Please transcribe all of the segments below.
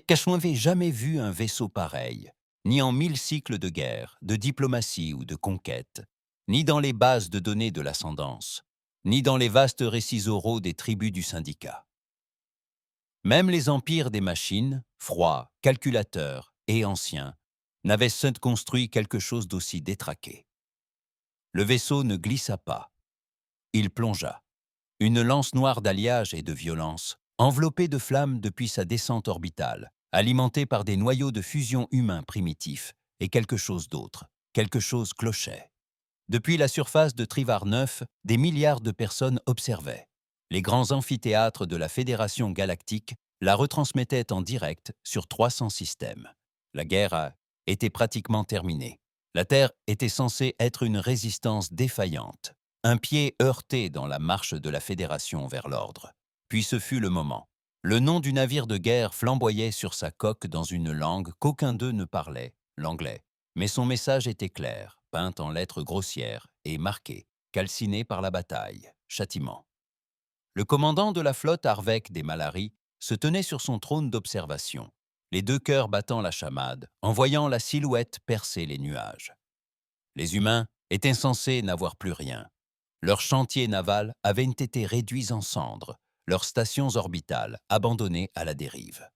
Qu'Ashwin n'avait jamais vu un vaisseau pareil, ni en 1000 cycles de guerre, de diplomatie ou de conquête, ni dans les bases de données de l'ascendance, ni dans les vastes récits oraux des tribus du syndicat. Même les empires des machines, froids, calculateurs et anciens, n'avaient seul construit quelque chose d'aussi détraqué. Le vaisseau ne glissa pas. Il plongea. Une lance noire d'alliage et de violence, enveloppée de flammes depuis sa descente orbitale, alimentée par des noyaux de fusion humains primitifs, et quelque chose d'autre, quelque chose clochait. Depuis la surface de Trivar 9, des milliards de personnes observaient. Les grands amphithéâtres de la Fédération galactique la retransmettaient en direct sur 300 systèmes. La était pratiquement terminée. La Terre était censée être une résistance défaillante, un pied heurté dans la marche de la Fédération vers l'ordre. Puis ce fut le moment. Le nom du navire de guerre flamboyait sur sa coque dans une langue qu'aucun d'eux ne parlait, l'anglais. Mais son message était clair, peint en lettres grossières et marqué, calciné par la bataille, châtiment. Le commandant de la flotte Arvek des Malaris se tenait sur son trône d'observation, les deux cœurs battant la chamade, en voyant la silhouette percer les nuages. Les humains étaient censés n'avoir plus rien. Leurs chantiers navals avaient été réduits en cendres, leurs stations orbitales abandonnées à la dérive.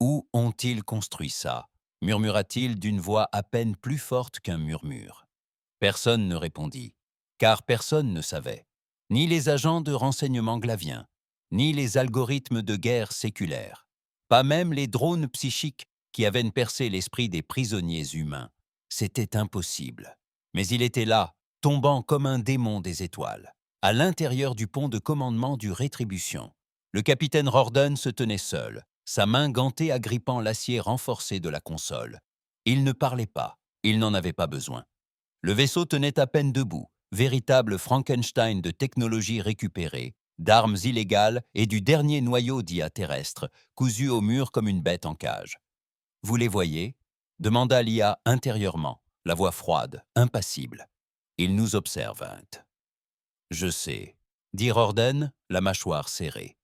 Où ont-ils construit ça murmura-t-il d'une voix à peine plus forte qu'un murmure. Personne ne répondit, car personne ne savait. Ni les agents de renseignement glaviens, ni les algorithmes de guerre séculaires, pas même les drones psychiques qui avaient percé l'esprit des prisonniers humains. C'était impossible. Mais il était là, tombant comme un démon des étoiles, à l'intérieur du pont de commandement du Rétribution. Le capitaine Rorden se tenait seul, sa main gantée agrippant l'acier renforcé de la console. Il ne parlait pas, il n'en avait pas besoin. Le vaisseau tenait à peine debout, véritable Frankenstein de technologie récupérée, d'armes illégales et du dernier noyau d'IA terrestre, cousu au mur comme une bête en cage. « Vous les voyez » demanda l'IA intérieurement, la voix froide, impassible. « Ils nous observent, Int. »« Je sais » dit Rorden, la mâchoire serrée.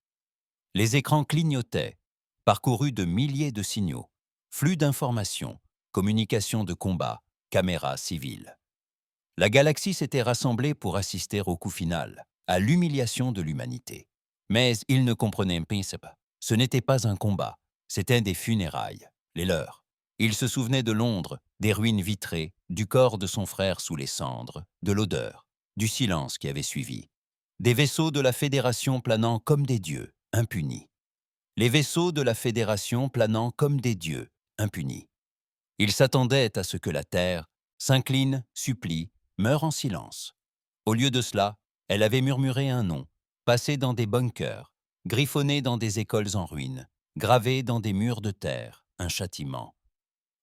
Les écrans clignotaient, parcourus de milliers de signaux, flux d'informations, communications de combat, caméras civiles. La galaxie s'était rassemblée pour assister au coup final, à l'humiliation de l'humanité. Mais ils ne comprenaient pas. Ce n'était pas un combat, c'était des funérailles, les leurs. Ils se souvenaient de Londres, des ruines vitrées, du corps de son frère sous les cendres, de l'odeur, du silence qui avait suivi. Des vaisseaux de la Fédération planant comme des dieux, impunis. Les vaisseaux de la Fédération planant comme des dieux, impunis. Ils s'attendaient à ce que la Terre s'incline, supplie, meure en silence. Au lieu de cela, elle avait murmuré un nom, passé dans des bunkers, griffonné dans des écoles en ruine, gravé dans des murs de terre, un châtiment.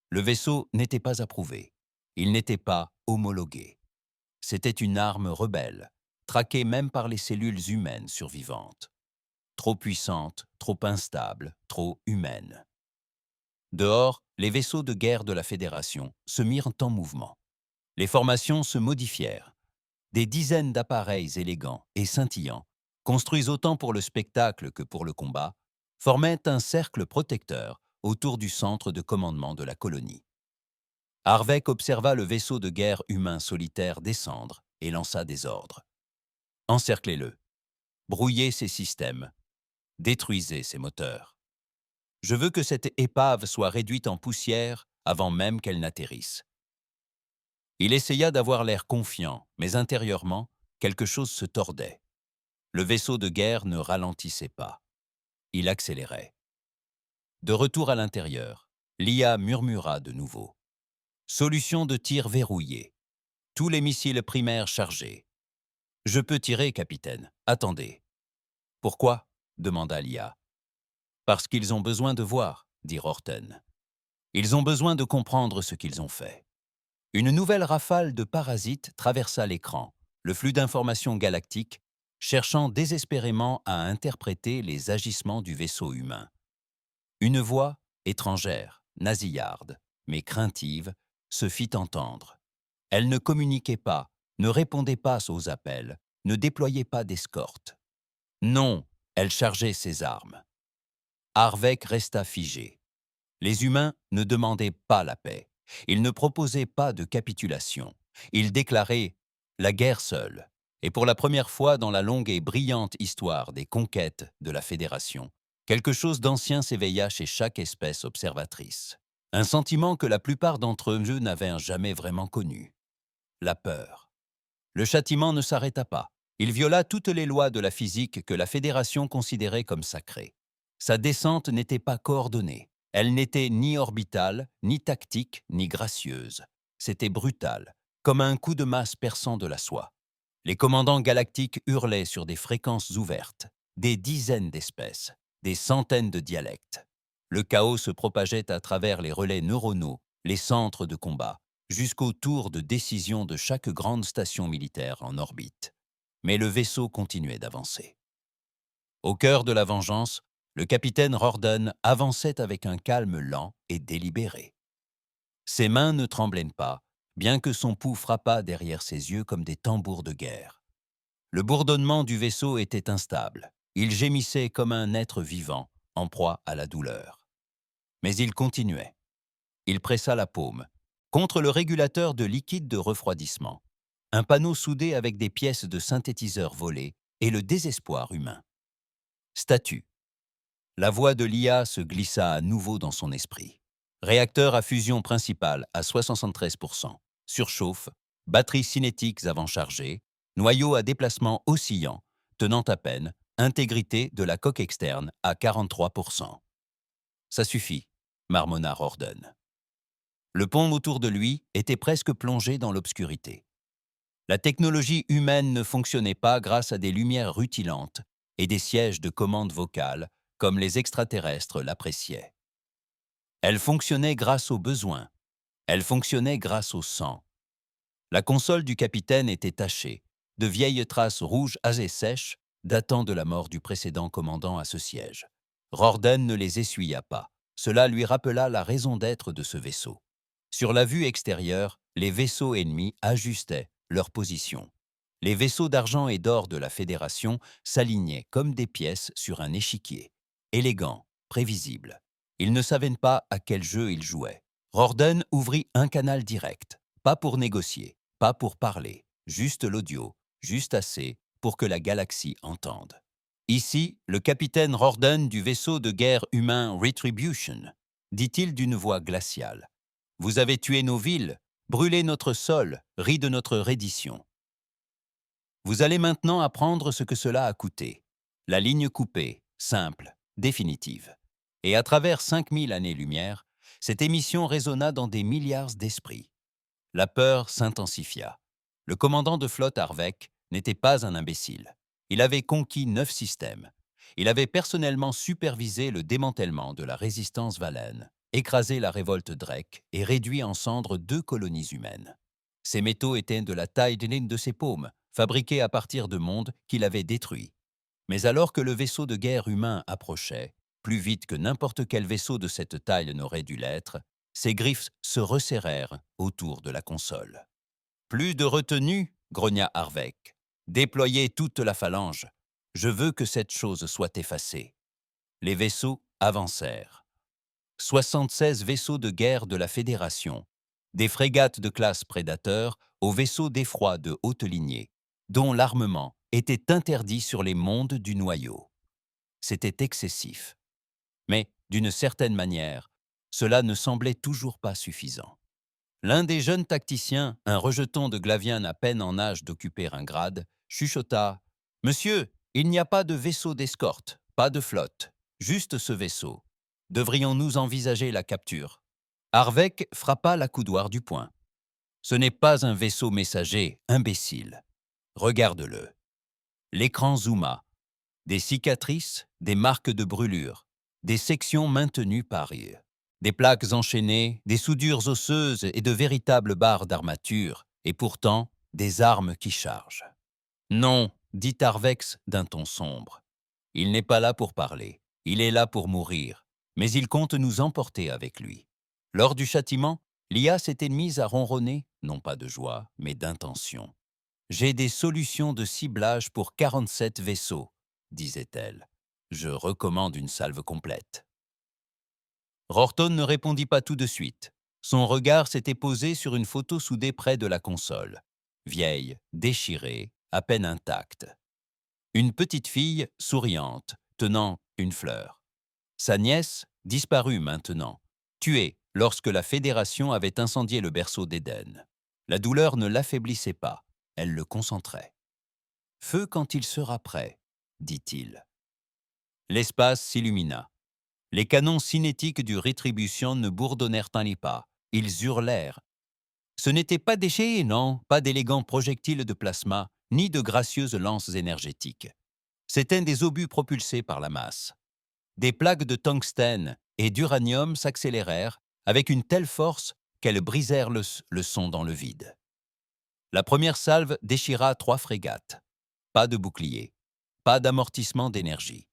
Le vaisseau n'était pas approuvé. Il n'était pas homologué. C'était une arme rebelle, traquée même par les cellules humaines survivantes. Trop puissante, trop instable, trop humaine. Dehors, les vaisseaux de guerre de la Fédération se mirent en mouvement. Les formations se modifièrent. Des dizaines d'appareils élégants et scintillants, construits autant pour le spectacle que pour le combat, formaient un cercle protecteur autour du centre de commandement de la colonie. Harvek observa le vaisseau de guerre humain solitaire descendre et lança des ordres. Encerclez-le. Brouillez ses systèmes. Détruisez ses moteurs. Je veux que cette épave soit réduite en poussière avant même qu'elle n'atterrisse. Il essaya d'avoir l'air confiant, mais intérieurement, quelque chose se tordait. Le vaisseau de guerre ne ralentissait pas. Il accélérait. De retour à l'intérieur, l'IA murmura de nouveau. Solution de tir verrouillée. Tous les missiles primaires chargés. Je peux tirer, capitaine. Attendez. Pourquoi demanda l'IA. Parce qu'ils ont besoin de voir, dit Rorten. Ils ont besoin de comprendre ce qu'ils ont fait. Une nouvelle rafale de parasites traversa l'écran, le flux d'informations galactiques, cherchant désespérément à interpréter les agissements du vaisseau humain. Une voix, étrangère, nasillarde, mais craintive, se fit entendre. Elle ne communiquait pas, ne répondait pas aux appels, ne déployait pas d'escorte. Non, elle chargeait ses armes. Harvek resta figé. Les humains ne demandaient pas la paix. Ils ne proposaient pas de capitulation. Ils déclaraient la guerre seule. Et pour la première fois dans la longue et brillante histoire des conquêtes de la Fédération, quelque chose d'ancien s'éveilla chez chaque espèce observatrice. Un sentiment que la plupart d'entre eux n'avaient jamais vraiment connu. La peur. Le châtiment ne s'arrêta pas. Il viola toutes les lois de la physique que la Fédération considérait comme sacrées. Sa descente n'était pas coordonnée. Elle n'était ni orbitale, ni tactique, ni gracieuse. C'était brutal, comme un coup de masse perçant de la soie. Les commandants galactiques hurlaient sur des fréquences ouvertes, des dizaines d'espèces, des centaines de dialectes. Le chaos se propageait à travers les relais neuronaux, les centres de combat, jusqu'au tour de décision de chaque grande station militaire en orbite. Mais le vaisseau continuait d'avancer. Au cœur de la vengeance, le capitaine Rorden avançait avec un calme lent et délibéré. Ses mains ne tremblaient pas, bien que son pouls frappât derrière ses yeux comme des tambours de guerre. Le bourdonnement du vaisseau était instable. Il gémissait comme un être vivant, en proie à la douleur. Mais il continuait. Il pressa la paume, contre le régulateur de liquide de refroidissement, un panneau soudé avec des pièces de synthétiseur volées et le désespoir humain. Statut. La voix de l'IA se glissa à nouveau dans son esprit. Réacteur à fusion principale à 73%, surchauffe, batteries cinétiques avant chargées, noyau à déplacement oscillant, tenant à peine, intégrité de la coque externe à 43%. Ça suffit, marmonna Rorden. Le pont autour de lui était presque plongé dans l'obscurité. La technologie humaine ne fonctionnait pas grâce à des lumières rutilantes et des sièges de commande vocale comme les extraterrestres l'appréciaient. Elle fonctionnait grâce aux besoins. Elle fonctionnait grâce au sang. La console du capitaine était tachée, de vieilles traces rouges assez sèches datant de la mort du précédent commandant à ce siège. Rorden ne les essuya pas. Cela lui rappela la raison d'être de ce vaisseau. Sur la vue extérieure, les vaisseaux ennemis ajustaient leur position. Les vaisseaux d'argent et d'or de la Fédération s'alignaient comme des pièces sur un échiquier. Élégant, prévisible. Ils ne savaient pas à quel jeu ils jouaient. Rorden ouvrit un canal direct, pas pour négocier, pas pour parler, juste l'audio, juste assez pour que la galaxie entende. Ici, le capitaine Rorden du vaisseau de guerre humain Retribution, dit-il d'une voix glaciale. Vous avez tué nos villes, brûlé notre sol, ri de notre reddition. Vous allez maintenant apprendre ce que cela a coûté. La ligne coupée, simple, définitive. Et à travers 5000 années-lumière, cette émission résonna dans des milliards d'esprits. La peur s'intensifia. Le commandant de flotte Harvek n'était pas un imbécile. Il avait conquis 9 systèmes. Il avait personnellement supervisé le démantèlement de la résistance Valen, écrasé la révolte Drek et réduit en cendres 2 colonies humaines. Ces métaux étaient de la taille d'une de ses paumes, fabriqués à partir de mondes qu'il avait détruits. Mais alors que le vaisseau de guerre humain approchait, plus vite que n'importe quel vaisseau de cette taille n'aurait dû l'être, ses griffes se resserrèrent autour de la console. « Plus de retenue » grogna Harvek. « Déployez toute la phalange. Je veux que cette chose soit effacée. » Les vaisseaux avancèrent. 76 vaisseaux de guerre de la Fédération, des frégates de classe Prédateur aux vaisseaux d'effroi de haute lignée, dont l'armement était interdit sur les mondes du noyau. C'était excessif. Mais, d'une certaine manière, cela ne semblait toujours pas suffisant. L'un des jeunes tacticiens, un rejeton de Glavian à peine en âge d'occuper un grade, chuchota « Monsieur, il n'y a pas de vaisseau d'escorte, pas de flotte, juste ce vaisseau. Devrions-nous envisager la capture ?» Harvek frappa l'accoudoir du poing. « Ce n'est pas un vaisseau messager, imbécile. Regarde-le. » L'écran zooma. Des cicatrices, des marques de brûlure, des sections maintenues par des plaques enchaînées, des soudures osseuses et de véritables barres d'armature, et pourtant des armes qui chargent. « Non, dit Harvex d'un ton sombre. Il n'est pas là pour parler, il est là pour mourir, mais il compte nous emporter avec lui. » Lors du châtiment, l'IA s'était mise à ronronner, non pas de joie, mais d'intention. « J'ai des solutions de ciblage pour 47 vaisseaux, disait-elle. Je recommande une salve complète. Rorton ne répondit pas tout de suite. Son regard s'était posé sur une photo soudée près de la console. Vieille, déchirée, à peine intacte. Une petite fille, souriante, tenant une fleur. Sa nièce, disparue maintenant, tuée lorsque la Fédération avait incendié le berceau d'Éden. La douleur ne l'affaiblissait pas, elle le concentrait. « Feu quand il sera prêt », dit-il. L'espace s'illumina. Les canons cinétiques du Rétribution ne bourdonnèrent pas, ils hurlèrent. Ce n'étaient pas des déchets, non, pas d'élégants projectiles de plasma, ni de gracieuses lances énergétiques. C'étaient des obus propulsés par la masse. Des plaques de tungstène et d'uranium s'accélérèrent avec une telle force qu'elles brisèrent le son dans le vide. La première salve déchira 3 frégates. Pas de bouclier, pas d'amortissement d'énergie.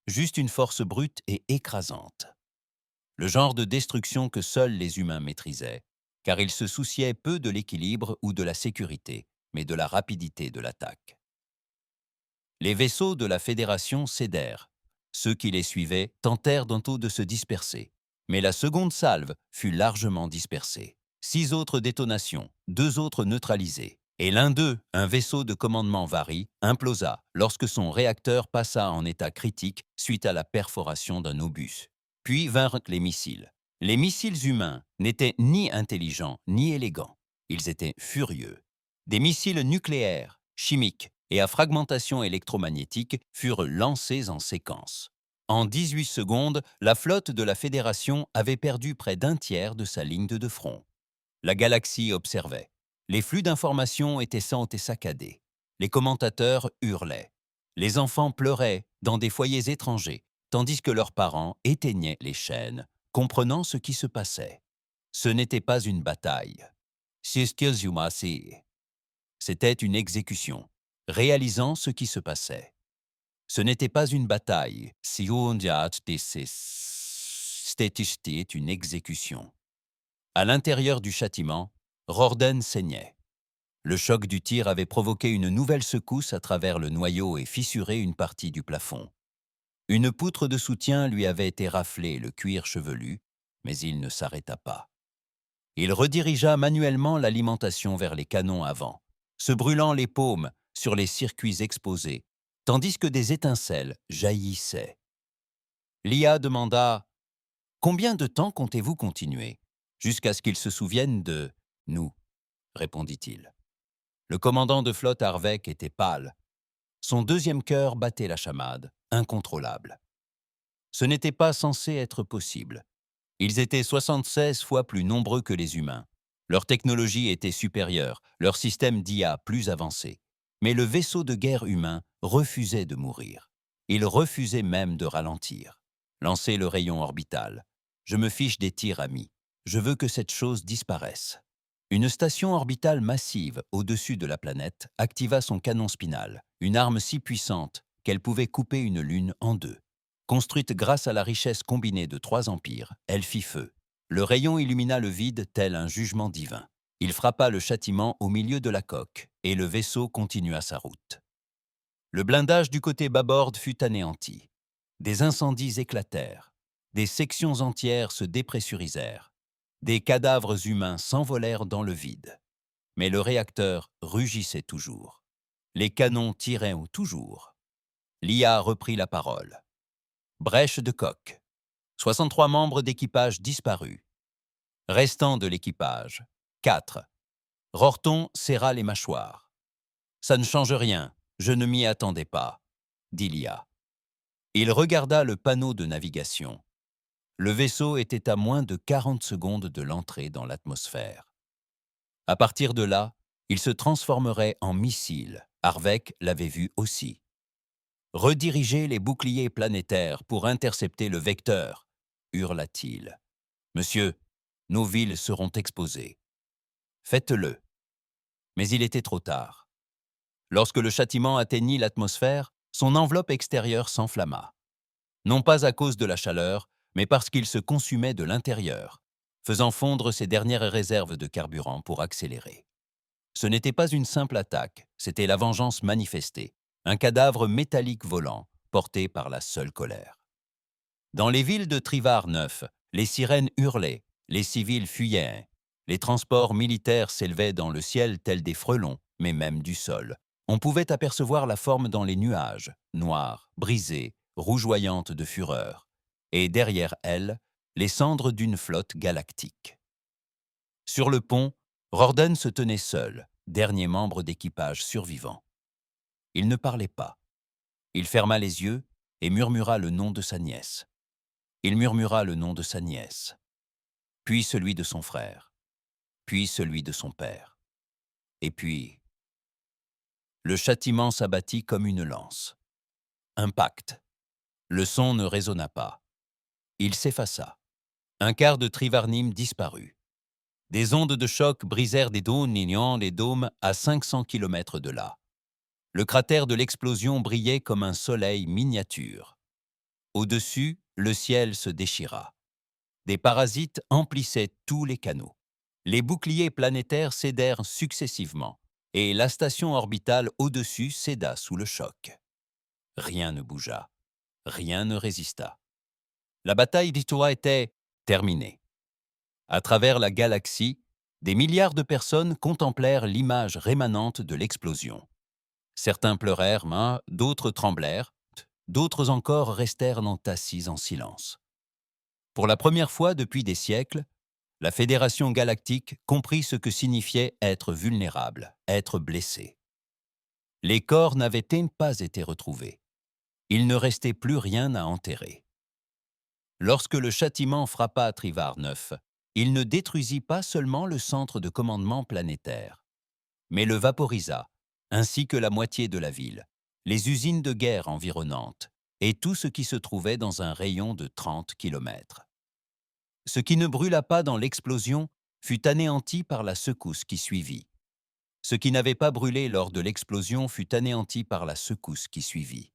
Juste une force brute et écrasante. Le genre de destruction que seuls les humains maîtrisaient, car ils se souciaient peu de l'équilibre ou de la sécurité, mais de la rapidité de l'attaque. Les vaisseaux de la Fédération cédèrent. Ceux qui les suivaient tentèrent tantôt de se disperser, mais la seconde salve fut largement dispersée. 6 autres détonations, 2 autres neutralisées, et l'un d'eux, un vaisseau de commandement Vari, implosa lorsque son réacteur passa en état critique suite à la perforation d'un obus. Puis vinrent les missiles. Les missiles humains n'étaient ni intelligents ni élégants. Ils étaient furieux. Des missiles nucléaires, chimiques et à fragmentation électromagnétique furent lancés en séquence. En 18 secondes, la flotte de la Fédération avait perdu près d'un tiers de sa ligne de front. La galaxie observait. Les flux d'informations étaient cents et saccadés. Les commentateurs hurlaient. Les enfants pleuraient dans des foyers étrangers, tandis que leurs parents éteignaient les chaînes, comprenant ce qui se passait. Ce n'était pas une bataille. C'était une exécution, réalisant ce qui se passait. Ce n'était pas une bataille. C'était une exécution. À l'intérieur du châtiment, Rorden saignait. Le choc du tir avait provoqué une nouvelle secousse à travers le noyau et fissuré une partie du plafond. Une poutre de soutien lui avait été raflée le cuir chevelu, mais il ne s'arrêta pas. Il redirigea manuellement l'alimentation vers les canons avant, se brûlant les paumes sur les circuits exposés, tandis que des étincelles jaillissaient. L'IA demanda « Combien de temps comptez-vous continuer ?» Jusqu'à ce qu'il se souvienne de « nous », répondit-il. Le commandant de flotte Harvek était pâle. Son deuxième cœur battait la chamade, incontrôlable. Ce n'était pas censé être possible. Ils étaient 76 fois plus nombreux que les humains. Leur technologie était supérieure, leur système d'IA plus avancé. Mais le vaisseau de guerre humain refusait de mourir. Il refusait même de ralentir. Lancez le rayon orbital. Je me fiche des tirs amis. Je veux que cette chose disparaisse. Une station orbitale massive au-dessus de la planète activa son canon spinal, une arme si puissante qu'elle pouvait couper une lune en deux. Construite grâce à la richesse combinée de 3 empires, elle fit feu. Le rayon illumina le vide tel un jugement divin. Il frappa le châtiment au milieu de la coque, et le vaisseau continua sa route. Le blindage du côté bâbord fut anéanti. Des incendies éclatèrent. Des sections entières se dépressurisèrent. Des cadavres humains s'envolèrent dans le vide. Mais le réacteur rugissait toujours. Les canons tiraient toujours. L'IA reprit la parole. Brèche de coque. 63 membres d'équipage disparus. Restant de l'équipage, 4. Rorton serra les mâchoires. Ça ne change rien, je ne m'y attendais pas, dit l'IA. Il regarda le panneau de navigation. Le vaisseau était à moins de 40 secondes de l'entrée dans l'atmosphère. À partir de là, il se transformerait en missile. Harvek l'avait vu aussi. Redirigez les boucliers planétaires pour intercepter le vecteur, hurla-t-il. Monsieur, nos villes seront exposées. Faites-le. Mais il était trop tard. Lorsque le châtiment atteignit l'atmosphère, son enveloppe extérieure s'enflamma. Non pas à cause de la chaleur, mais parce qu'il se consumait de l'intérieur, faisant fondre ses dernières réserves de carburant pour accélérer. Ce n'était pas une simple attaque, c'était la vengeance manifestée, un cadavre métallique volant, porté par la seule colère. Dans les villes de Trivar IX, les sirènes hurlaient, les civils fuyaient. Les transports militaires s'élevaient dans le ciel tels des frelons, mais même du sol. On pouvait apercevoir la forme dans les nuages, noire, brisée, rougeoyante de fureur. Et derrière elle, les cendres d'une flotte galactique. Sur le pont, Rorden se tenait seul, dernier membre d'équipage survivant. Il ne parlait pas. Il ferma les yeux et murmura le nom de sa nièce. Il murmura le nom de sa nièce, puis celui de son frère, puis celui de son père. Et puis, le châtiment s'abattit comme une lance. Impact. Le son ne résonna pas. Il s'effaça. Un quart de Trivarnim disparut. Des ondes de choc brisèrent des dômes nignant les dômes à 500 km de là. Le cratère de l'explosion brillait comme un soleil miniature. Au-dessus, le ciel se déchira. Des parasites emplissaient tous les canaux. Les boucliers planétaires cédèrent successivement, et la station orbitale au-dessus céda sous le choc. Rien ne bougea, rien ne résista. La bataille d'Itoa était terminée. À travers la galaxie, des milliards de personnes contemplèrent l'image rémanente de l'explosion. Certains pleurèrent, mais d'autres tremblèrent, d'autres encore restèrent assis en silence. Pour la première fois depuis des siècles, la Fédération galactique comprit ce que signifiait être vulnérable, être blessé. Les corps n'avaient pas été retrouvés. Il ne restait plus rien à enterrer. Lorsque le châtiment frappa Trivar IX, il ne détruisit pas seulement le centre de commandement planétaire, mais le vaporisa, ainsi que la moitié de la ville, les usines de guerre environnantes et tout ce qui se trouvait dans un rayon de 30 kilomètres. Ce qui ne brûla pas dans l'explosion fut anéanti par la secousse qui suivit. Ce qui n'avait pas brûlé lors de l'explosion fut anéanti par la secousse qui suivit.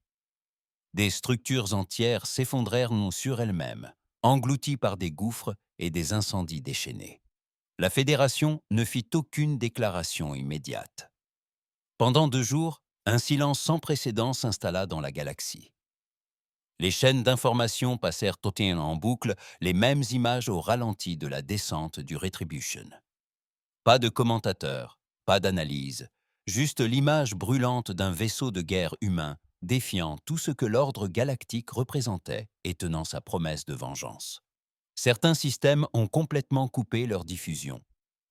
Des structures entières s'effondrèrent sur elles-mêmes, englouties par des gouffres et des incendies déchaînés. La Fédération ne fit aucune déclaration immédiate. Pendant 2 jours, un silence sans précédent s'installa dans la galaxie. Les chaînes d'information passèrent en boucle les mêmes images au ralenti de la descente du Retribution. Pas de commentateurs, pas d'analyse, juste l'image brûlante d'un vaisseau de guerre humain défiant tout ce que l'ordre galactique représentait et tenant sa promesse de vengeance. Certains systèmes ont complètement coupé leur diffusion.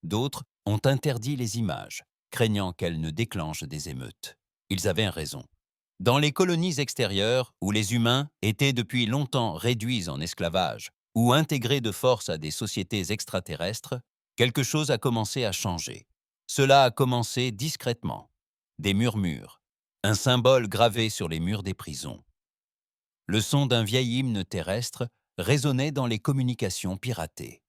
D'autres ont interdit les images, craignant qu'elles ne déclenchent des émeutes. Ils avaient raison. Dans les colonies extérieures, où les humains étaient depuis longtemps réduits en esclavage ou intégrés de force à des sociétés extraterrestres, quelque chose a commencé à changer. Cela a commencé discrètement. Des murmures, un symbole gravé sur les murs des prisons. Le son d'un vieil hymne terrestre résonnait dans les communications piratées.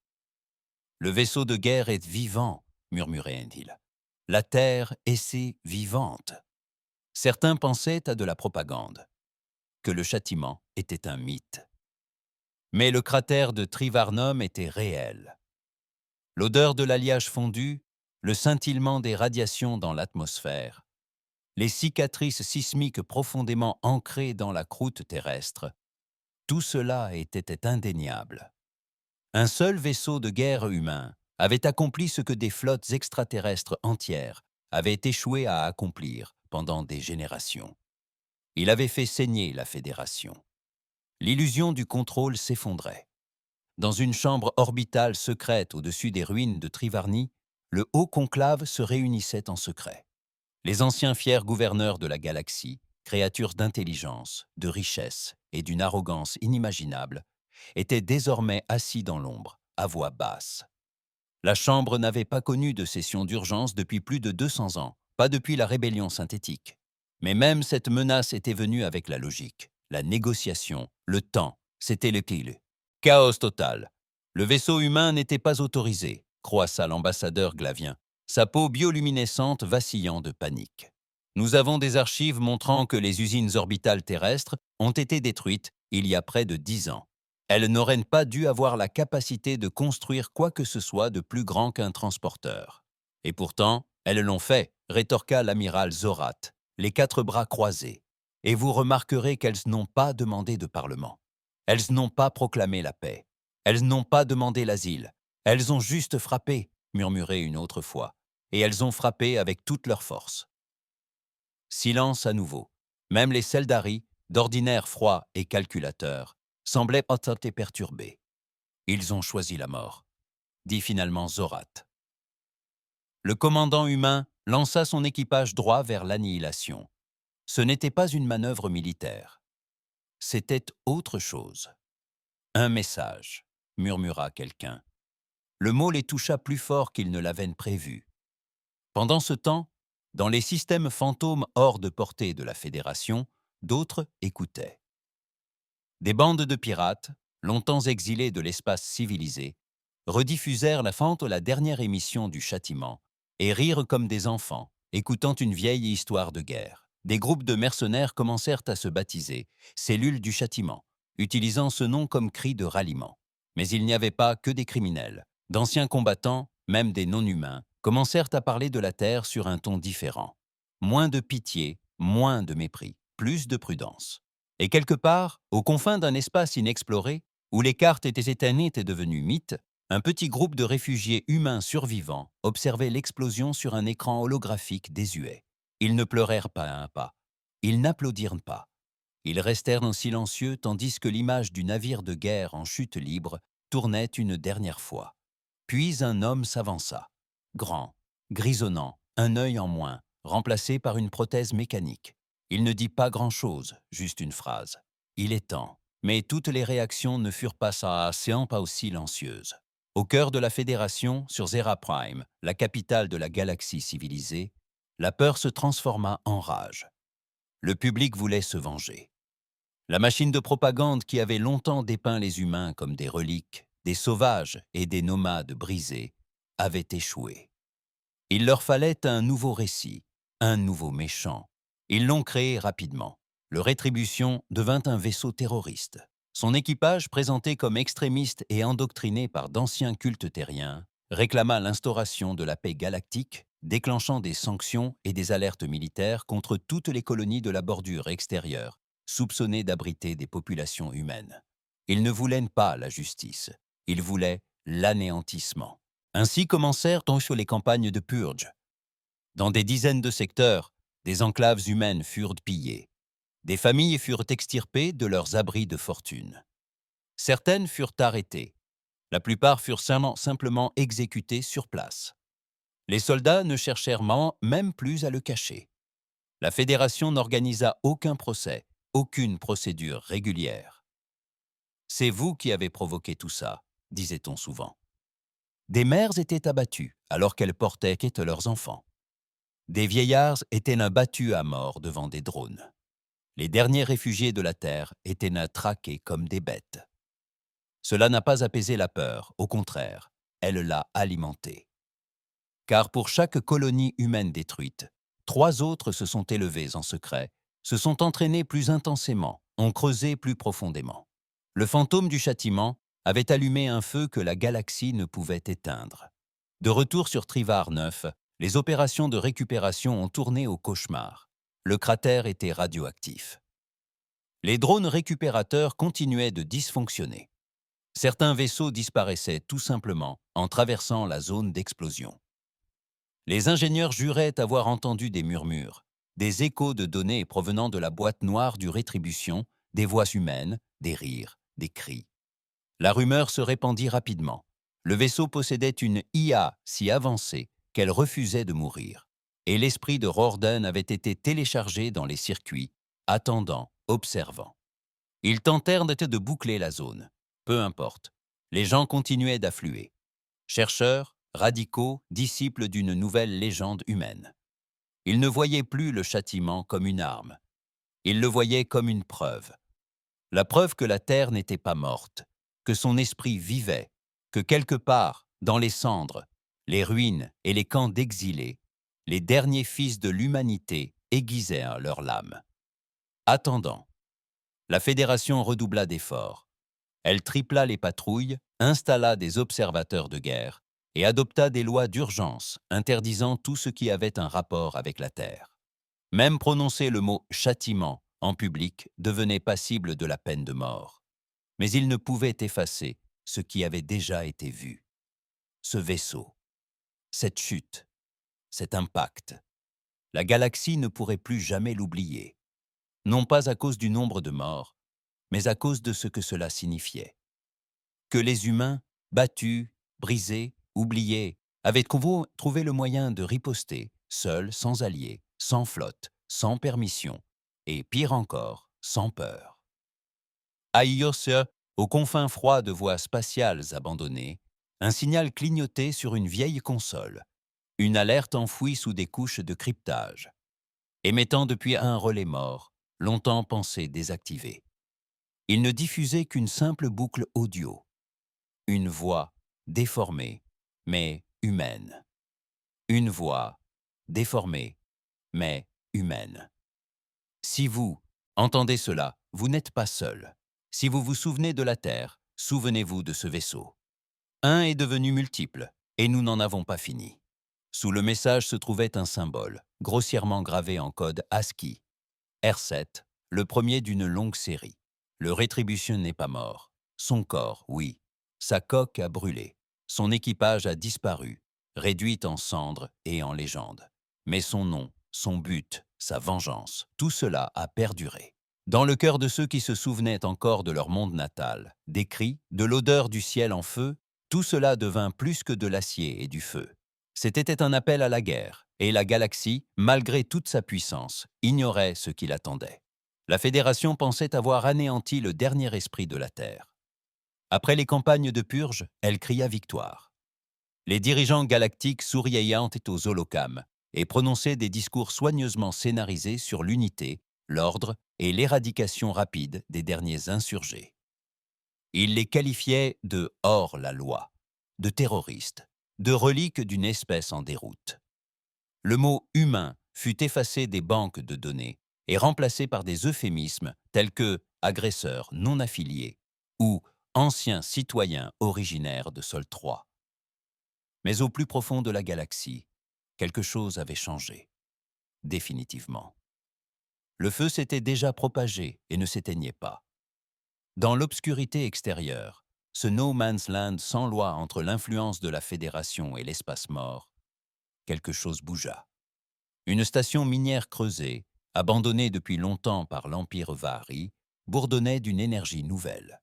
« Le vaisseau de guerre est vivant », murmurait Endil. « La Terre est vivante ». Certains pensaient à de la propagande, que le châtiment était un mythe. Mais le cratère de Trivarnum était réel. L'odeur de l'alliage fondu, le scintillement des radiations dans l'atmosphère, les cicatrices sismiques profondément ancrées dans la croûte terrestre, tout cela était indéniable. Un seul vaisseau de guerre humain avait accompli ce que des flottes extraterrestres entières avaient échoué à accomplir pendant des générations. Il avait fait saigner la Fédération. L'illusion du contrôle s'effondrait. Dans une chambre orbitale secrète au-dessus des ruines de Trivarnie, le haut conclave se réunissait en secret. Les anciens fiers gouverneurs de la galaxie, créatures d'intelligence, de richesse et d'une arrogance inimaginable, étaient désormais assis dans l'ombre, à voix basse. La Chambre n'avait pas connu de session d'urgence depuis plus de 200 ans, pas depuis la rébellion synthétique. Mais même cette menace était venue avec la logique, la négociation, le temps, c'était le kill. Chaos total. Le vaisseau humain n'était pas autorisé, croissa l'ambassadeur Glavien, sa peau bioluminescente vacillant de panique. Nous avons des archives montrant que les usines orbitales terrestres ont été détruites il y a près de 10 ans. Elles n'auraient pas dû avoir la capacité de construire quoi que ce soit de plus grand qu'un transporteur. Et pourtant, elles l'ont fait, rétorqua l'amiral Zorat, les 4 bras croisés. Et vous remarquerez qu'elles n'ont pas demandé de parlement. Elles n'ont pas proclamé la paix. Elles n'ont pas demandé l'asile. Elles ont juste frappé, murmurait une autre fois, et elles ont frappé avec toute leur force. Silence à nouveau. Même les Seldari, d'ordinaire froids et calculateurs, semblaient et perturbés. Ils ont choisi la mort, dit finalement Zorat. Le commandant humain lança son équipage droit vers l'annihilation. Ce n'était pas une manœuvre militaire. C'était autre chose. Un message, murmura quelqu'un. Le mot les toucha plus fort qu'ils ne l'avaient prévu. Pendant ce temps, dans les systèmes fantômes hors de portée de la Fédération, d'autres écoutaient. Des bandes de pirates, longtemps exilés de l'espace civilisé, rediffusèrent la dernière émission du châtiment et rirent comme des enfants, écoutant une vieille histoire de guerre. Des groupes de mercenaires commencèrent à se baptiser « cellules du châtiment », utilisant ce nom comme cri de ralliement. Mais il n'y avait pas que des criminels. D'anciens combattants, même des non-humains, commencèrent à parler de la Terre sur un ton différent. Moins de pitié, moins de mépris, plus de prudence. Et quelque part, aux confins d'un espace inexploré, où les cartes étaient éteintes et devenues mythes, un petit groupe de réfugiés humains survivants observait l'explosion sur un écran holographique désuet. Ils ne pleurèrent pas à un pas. Ils n'applaudirent pas. Ils restèrent en silencieux tandis que l'image du navire de guerre en chute libre tournait une dernière fois. Puis un homme s'avança. Grand, grisonnant, un œil en moins, remplacé par une prothèse mécanique. Il ne dit pas grand-chose, juste une phrase. Il est temps. Mais toutes les réactions ne furent pas pas aussi silencieuses. Au cœur de la Fédération, sur Zera Prime, la capitale de la galaxie civilisée, la peur se transforma en rage. Le public voulait se venger. La machine de propagande qui avait longtemps dépeint les humains comme des reliques, des sauvages et des nomades brisés, avait échoué. Il leur fallait un nouveau récit, un nouveau méchant. Ils l'ont créé rapidement. Le Rétribution devint un vaisseau terroriste. Son équipage, présenté comme extrémiste et endoctriné par d'anciens cultes terriens, réclama l'instauration de la paix galactique, déclenchant des sanctions et des alertes militaires contre toutes les colonies de la bordure extérieure, soupçonnées d'abriter des populations humaines. Ils ne voulaient pas la justice, ils voulaient l'anéantissement. Ainsi commencèrent les campagnes de purge. Dans des dizaines de secteurs, des enclaves humaines furent pillées. Des familles furent extirpées de leurs abris de fortune. Certaines furent arrêtées. La plupart furent simplement exécutées sur place. Les soldats ne cherchèrent même plus à le cacher. La Fédération n'organisa aucun procès, aucune procédure régulière. « C'est vous qui avez provoqué tout ça », disait-on souvent. Des mères étaient abattues alors qu'elles portaient leurs enfants. Des vieillards étaient battus à mort devant des drones. Les derniers réfugiés de la Terre étaient traqués comme des bêtes. Cela n'a pas apaisé la peur, au contraire, elle l'a alimentée. Car pour chaque colonie humaine détruite, 3 autres se sont élevés en secret, se sont entraînés plus intensément, ont creusé plus profondément. Le fantôme du châtiment avait allumé un feu que la galaxie ne pouvait éteindre. De retour sur Trivar 9, les opérations de récupération ont tourné au cauchemar. Le cratère était radioactif. Les drones récupérateurs continuaient de dysfonctionner. Certains vaisseaux disparaissaient tout simplement en traversant la zone d'explosion. Les ingénieurs juraient avoir entendu des murmures, des échos de données provenant de la boîte noire du Rétribution, des voix humaines, des rires, des cris. La rumeur se répandit rapidement. Le vaisseau possédait une IA si avancée qu'elle refusait de mourir. Et l'esprit de Rorden avait été téléchargé dans les circuits, attendant, observant. Ils tentèrent de boucler la zone. Peu importe. Les gens continuaient d'affluer. Chercheurs, radicaux, disciples d'une nouvelle légende humaine. Ils ne voyaient plus le châtiment comme une arme. Ils le voyaient comme une preuve. La preuve que la Terre n'était pas morte, que son esprit vivait, que quelque part, dans les cendres, les ruines et les camps d'exilés, les derniers fils de l'humanité aiguisèrent leur lame. Attendant, la Fédération redoubla d'efforts. Elle tripla les patrouilles, installa des observateurs de guerre et adopta des lois d'urgence interdisant tout ce qui avait un rapport avec la Terre. Même prononcer le mot « châtiment » en public devenait passible de la peine de mort. mais il ne pouvait effacer ce qui avait déjà été vu. Ce vaisseau, cette chute, cet impact. La galaxie ne pourrait plus jamais l'oublier, non pas à cause du nombre de morts, mais à cause de ce que cela signifiait. Que les humains, battus, brisés, oubliés, avaient trouvé le moyen de riposter, seuls, sans alliés, sans flotte, sans permission, et pire encore, sans peur. À Ios, aux confins froids de voies spatiales abandonnées, un signal clignotait sur une vieille console, une alerte enfouie sous des couches de cryptage, émettant depuis un relais mort, longtemps pensé désactivé. Il ne diffusait qu'une simple boucle audio, une voix déformée, mais humaine. Une voix déformée, mais humaine. Si vous entendez cela, vous n'êtes pas seul. Si vous vous souvenez de la Terre, souvenez-vous de ce vaisseau. Un est devenu multiple, et nous n'en avons pas fini. Sous le message se trouvait un symbole, grossièrement gravé en code ASCII. R7, le premier d'une longue série. Le Rétribution n'est pas mort. Son corps, oui. Sa coque a brûlé. Son équipage a disparu, réduit en cendres et en légende. Mais son nom, son but, sa vengeance, tout cela a perduré. Dans le cœur de ceux qui se souvenaient encore de leur monde natal, des cris, de l'odeur du ciel en feu, tout cela devint plus que de l'acier et du feu. C'était un appel à la guerre, et la galaxie, malgré toute sa puissance, ignorait ce qui l'attendait. La Fédération pensait avoir anéanti le dernier esprit de la Terre. Après les campagnes de purge, elle cria victoire. Les dirigeants galactiques souriaient aux holocames et prononçaient des discours soigneusement scénarisés sur l'unité, l'ordre et l'éradication rapide des derniers insurgés. Ils les qualifiaient de hors-la-loi, de terroristes, de reliques d'une espèce en déroute. Le mot « humain » fut effacé des banques de données et remplacé par des euphémismes tels que « agresseurs non affiliés » ou « anciens citoyens originaires de Sol 3 ». Mais au plus profond de la galaxie, quelque chose avait changé, définitivement. Le feu s'était déjà propagé et ne s'éteignait pas. Dans l'obscurité extérieure, ce no man's land sans loi entre l'influence de la Fédération et l'espace mort, quelque chose bougea. Une station minière creusée, abandonnée depuis longtemps par l'Empire Vari, bourdonnait d'une énergie nouvelle.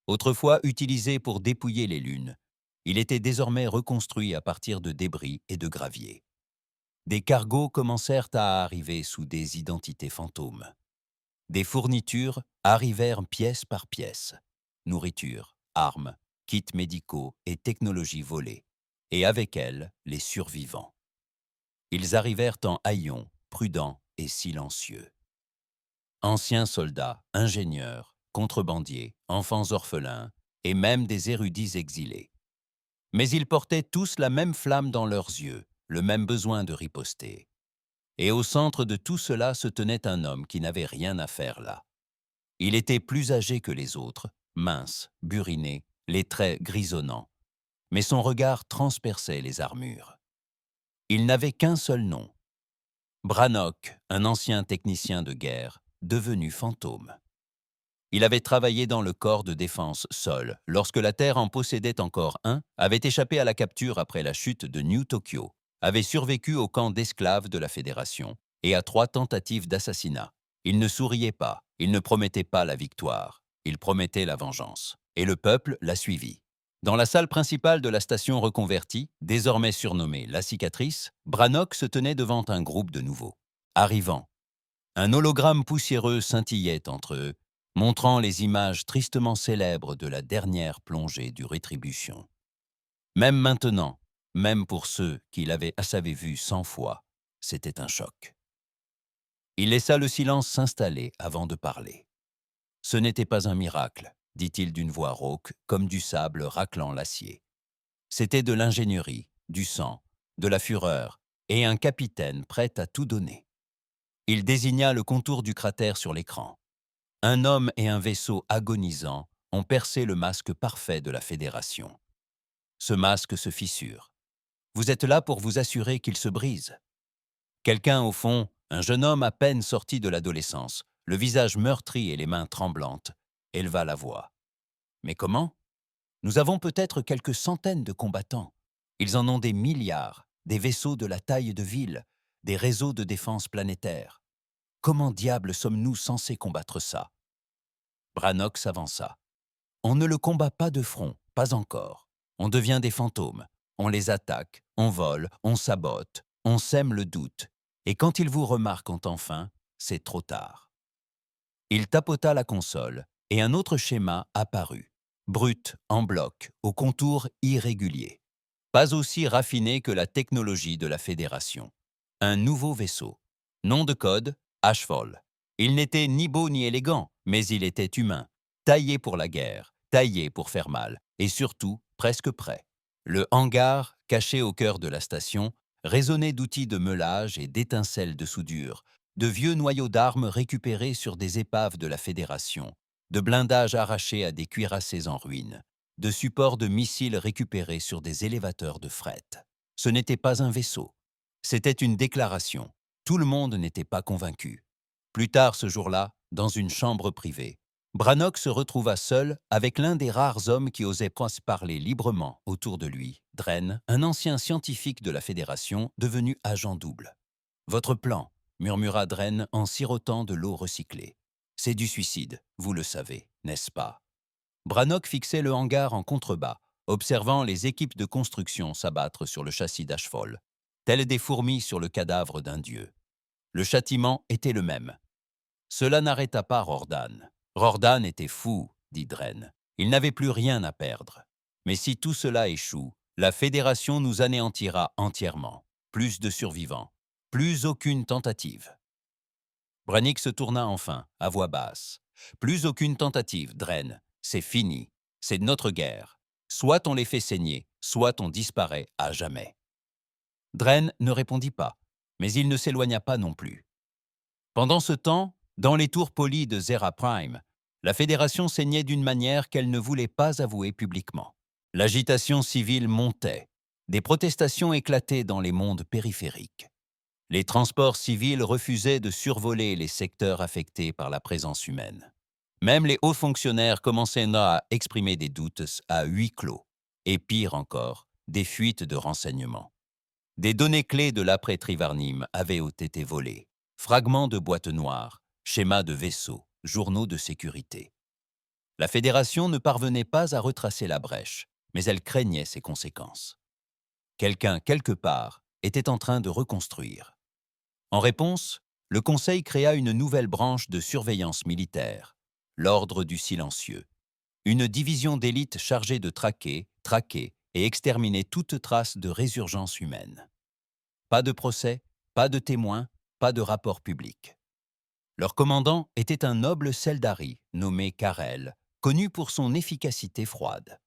Autrefois utilisé pour dépouiller les lunes, il était désormais reconstruit à partir de débris et de gravier. Des cargos commencèrent à arriver sous des identités fantômes. Des fournitures arrivèrent pièce par pièce. Nourriture, armes, kits médicaux et technologies volées. Et avec elles, les survivants. Ils arrivèrent en haillons, prudents et silencieux. Anciens soldats, ingénieurs, contrebandiers, enfants orphelins et même des érudits exilés. Mais ils portaient tous la même flamme dans leurs yeux, le même besoin de riposter. Et au centre de tout cela se tenait un homme qui n'avait rien à faire là. Il était plus âgé que les autres, mince, buriné, les traits grisonnants. Mais son regard transperçait les armures. Il n'avait qu'un seul nom. Brannock, un ancien technicien de guerre, devenu fantôme. Il avait travaillé dans le corps de défense sol lorsque la Terre en possédait encore un, avait échappé à la capture après la chute de New Tokyo, avait survécu au camp d'esclaves de la Fédération et à 3 tentatives d'assassinat. Il ne souriait pas, il ne promettait pas la victoire, il promettait la vengeance. Et le peuple l'a suivi. Dans la salle principale de la station reconvertie, désormais surnommée La Cicatrice, Brannock se tenait devant un groupe de nouveaux. Arrivant. Un hologramme poussiéreux scintillait entre eux, montrant les images tristement célèbres de la dernière plongée du Rétribution. Même maintenant, même pour ceux qui s'avaient vu 100 fois, c'était un choc. Il laissa le silence s'installer avant de parler. Ce n'était pas un miracle, dit-il d'une voix rauque, comme du sable raclant l'acier. C'était de l'ingénierie, du sang, de la fureur, et un capitaine prêt à tout donner. Il désigna le contour du cratère sur l'écran. Un homme et un vaisseau agonisant ont percé le masque parfait de la Fédération. Ce masque se fissure. Vous êtes là pour vous assurer qu'il se brise. Quelqu'un au fond, un jeune homme à peine sorti de l'adolescence, le visage meurtri et les mains tremblantes, éleva la voix. Mais comment? Nous avons peut-être quelques centaines de combattants. Ils en ont des milliards, des vaisseaux de la taille de villes, des réseaux de défense planétaire. Comment diable sommes-nous censés combattre ça? Brannock s'avança. On ne le combat pas de front, pas encore. On devient des fantômes. On les attaque, on vole, on sabote, on sème le doute. Et quand ils vous remarquent enfin, c'est trop tard. Il tapota la console, et un autre schéma apparut. Brut, en bloc, aux contours irréguliers. Pas aussi raffiné que la technologie de la Fédération. Un nouveau vaisseau. Nom de code, Ashfall. Il n'était ni beau ni élégant, mais il était humain. Taillé pour la guerre, taillé pour faire mal, et surtout presque prêt. Le hangar, caché au cœur de la station, résonnait d'outils de meulage et d'étincelles de soudure, de vieux noyaux d'armes récupérés sur des épaves de la Fédération, de blindages arrachés à des cuirassés en ruine, de supports de missiles récupérés sur des élévateurs de fret. Ce n'était pas un vaisseau. C'était une déclaration. Tout le monde n'était pas convaincu. Plus tard ce jour-là, dans une chambre privée, Brannock se retrouva seul avec l'un des rares hommes qui osait parler librement autour de lui, Dren, un ancien scientifique de la Fédération devenu agent double. « Votre plan », murmura Dren en sirotant de l'eau recyclée. « C'est du suicide, vous le savez, n'est-ce pas ?» Brannock fixait le hangar en contrebas, observant les équipes de construction s'abattre sur le châssis d'Ashfall, telles des fourmis sur le cadavre d'un dieu. Le châtiment était le même. Cela n'arrêta pas Rordan. Rordan était fou, dit Dren. Il n'avait plus rien à perdre. Mais si tout cela échoue, la Fédération nous anéantira entièrement. Plus de survivants. Plus aucune tentative. Brannick se tourna enfin, à voix basse. Plus aucune tentative, Dren. C'est fini. C'est notre guerre. Soit on les fait saigner, soit on disparaît à jamais. Dren ne répondit pas, mais il ne s'éloigna pas non plus. Pendant ce temps, dans les tours polies de Zera Prime, la Fédération saignait d'une manière qu'elle ne voulait pas avouer publiquement. L'agitation civile montait. Des protestations éclataient dans les mondes périphériques. Les transports civils refusaient de survoler les secteurs affectés par la présence humaine. Même les hauts fonctionnaires commençaient à exprimer des doutes à huis clos. Et pire encore, des fuites de renseignements. Des données clés de l'après-Trivarnim avaient été volées. Fragments de boîtes noires, schémas de vaisseaux, journaux de sécurité. La Fédération ne parvenait pas à retracer la brèche, mais elle craignait ses conséquences. Quelqu'un, quelque part, était en train de reconstruire. En réponse, le Conseil créa une nouvelle branche de surveillance militaire, l'Ordre du Silencieux, une division d'élite chargée de traquer et exterminer toute trace de résurgence humaine. Pas de procès, pas de témoins, pas de rapport public. Leur commandant était un noble Seldari nommé Karel, connu pour son efficacité froide.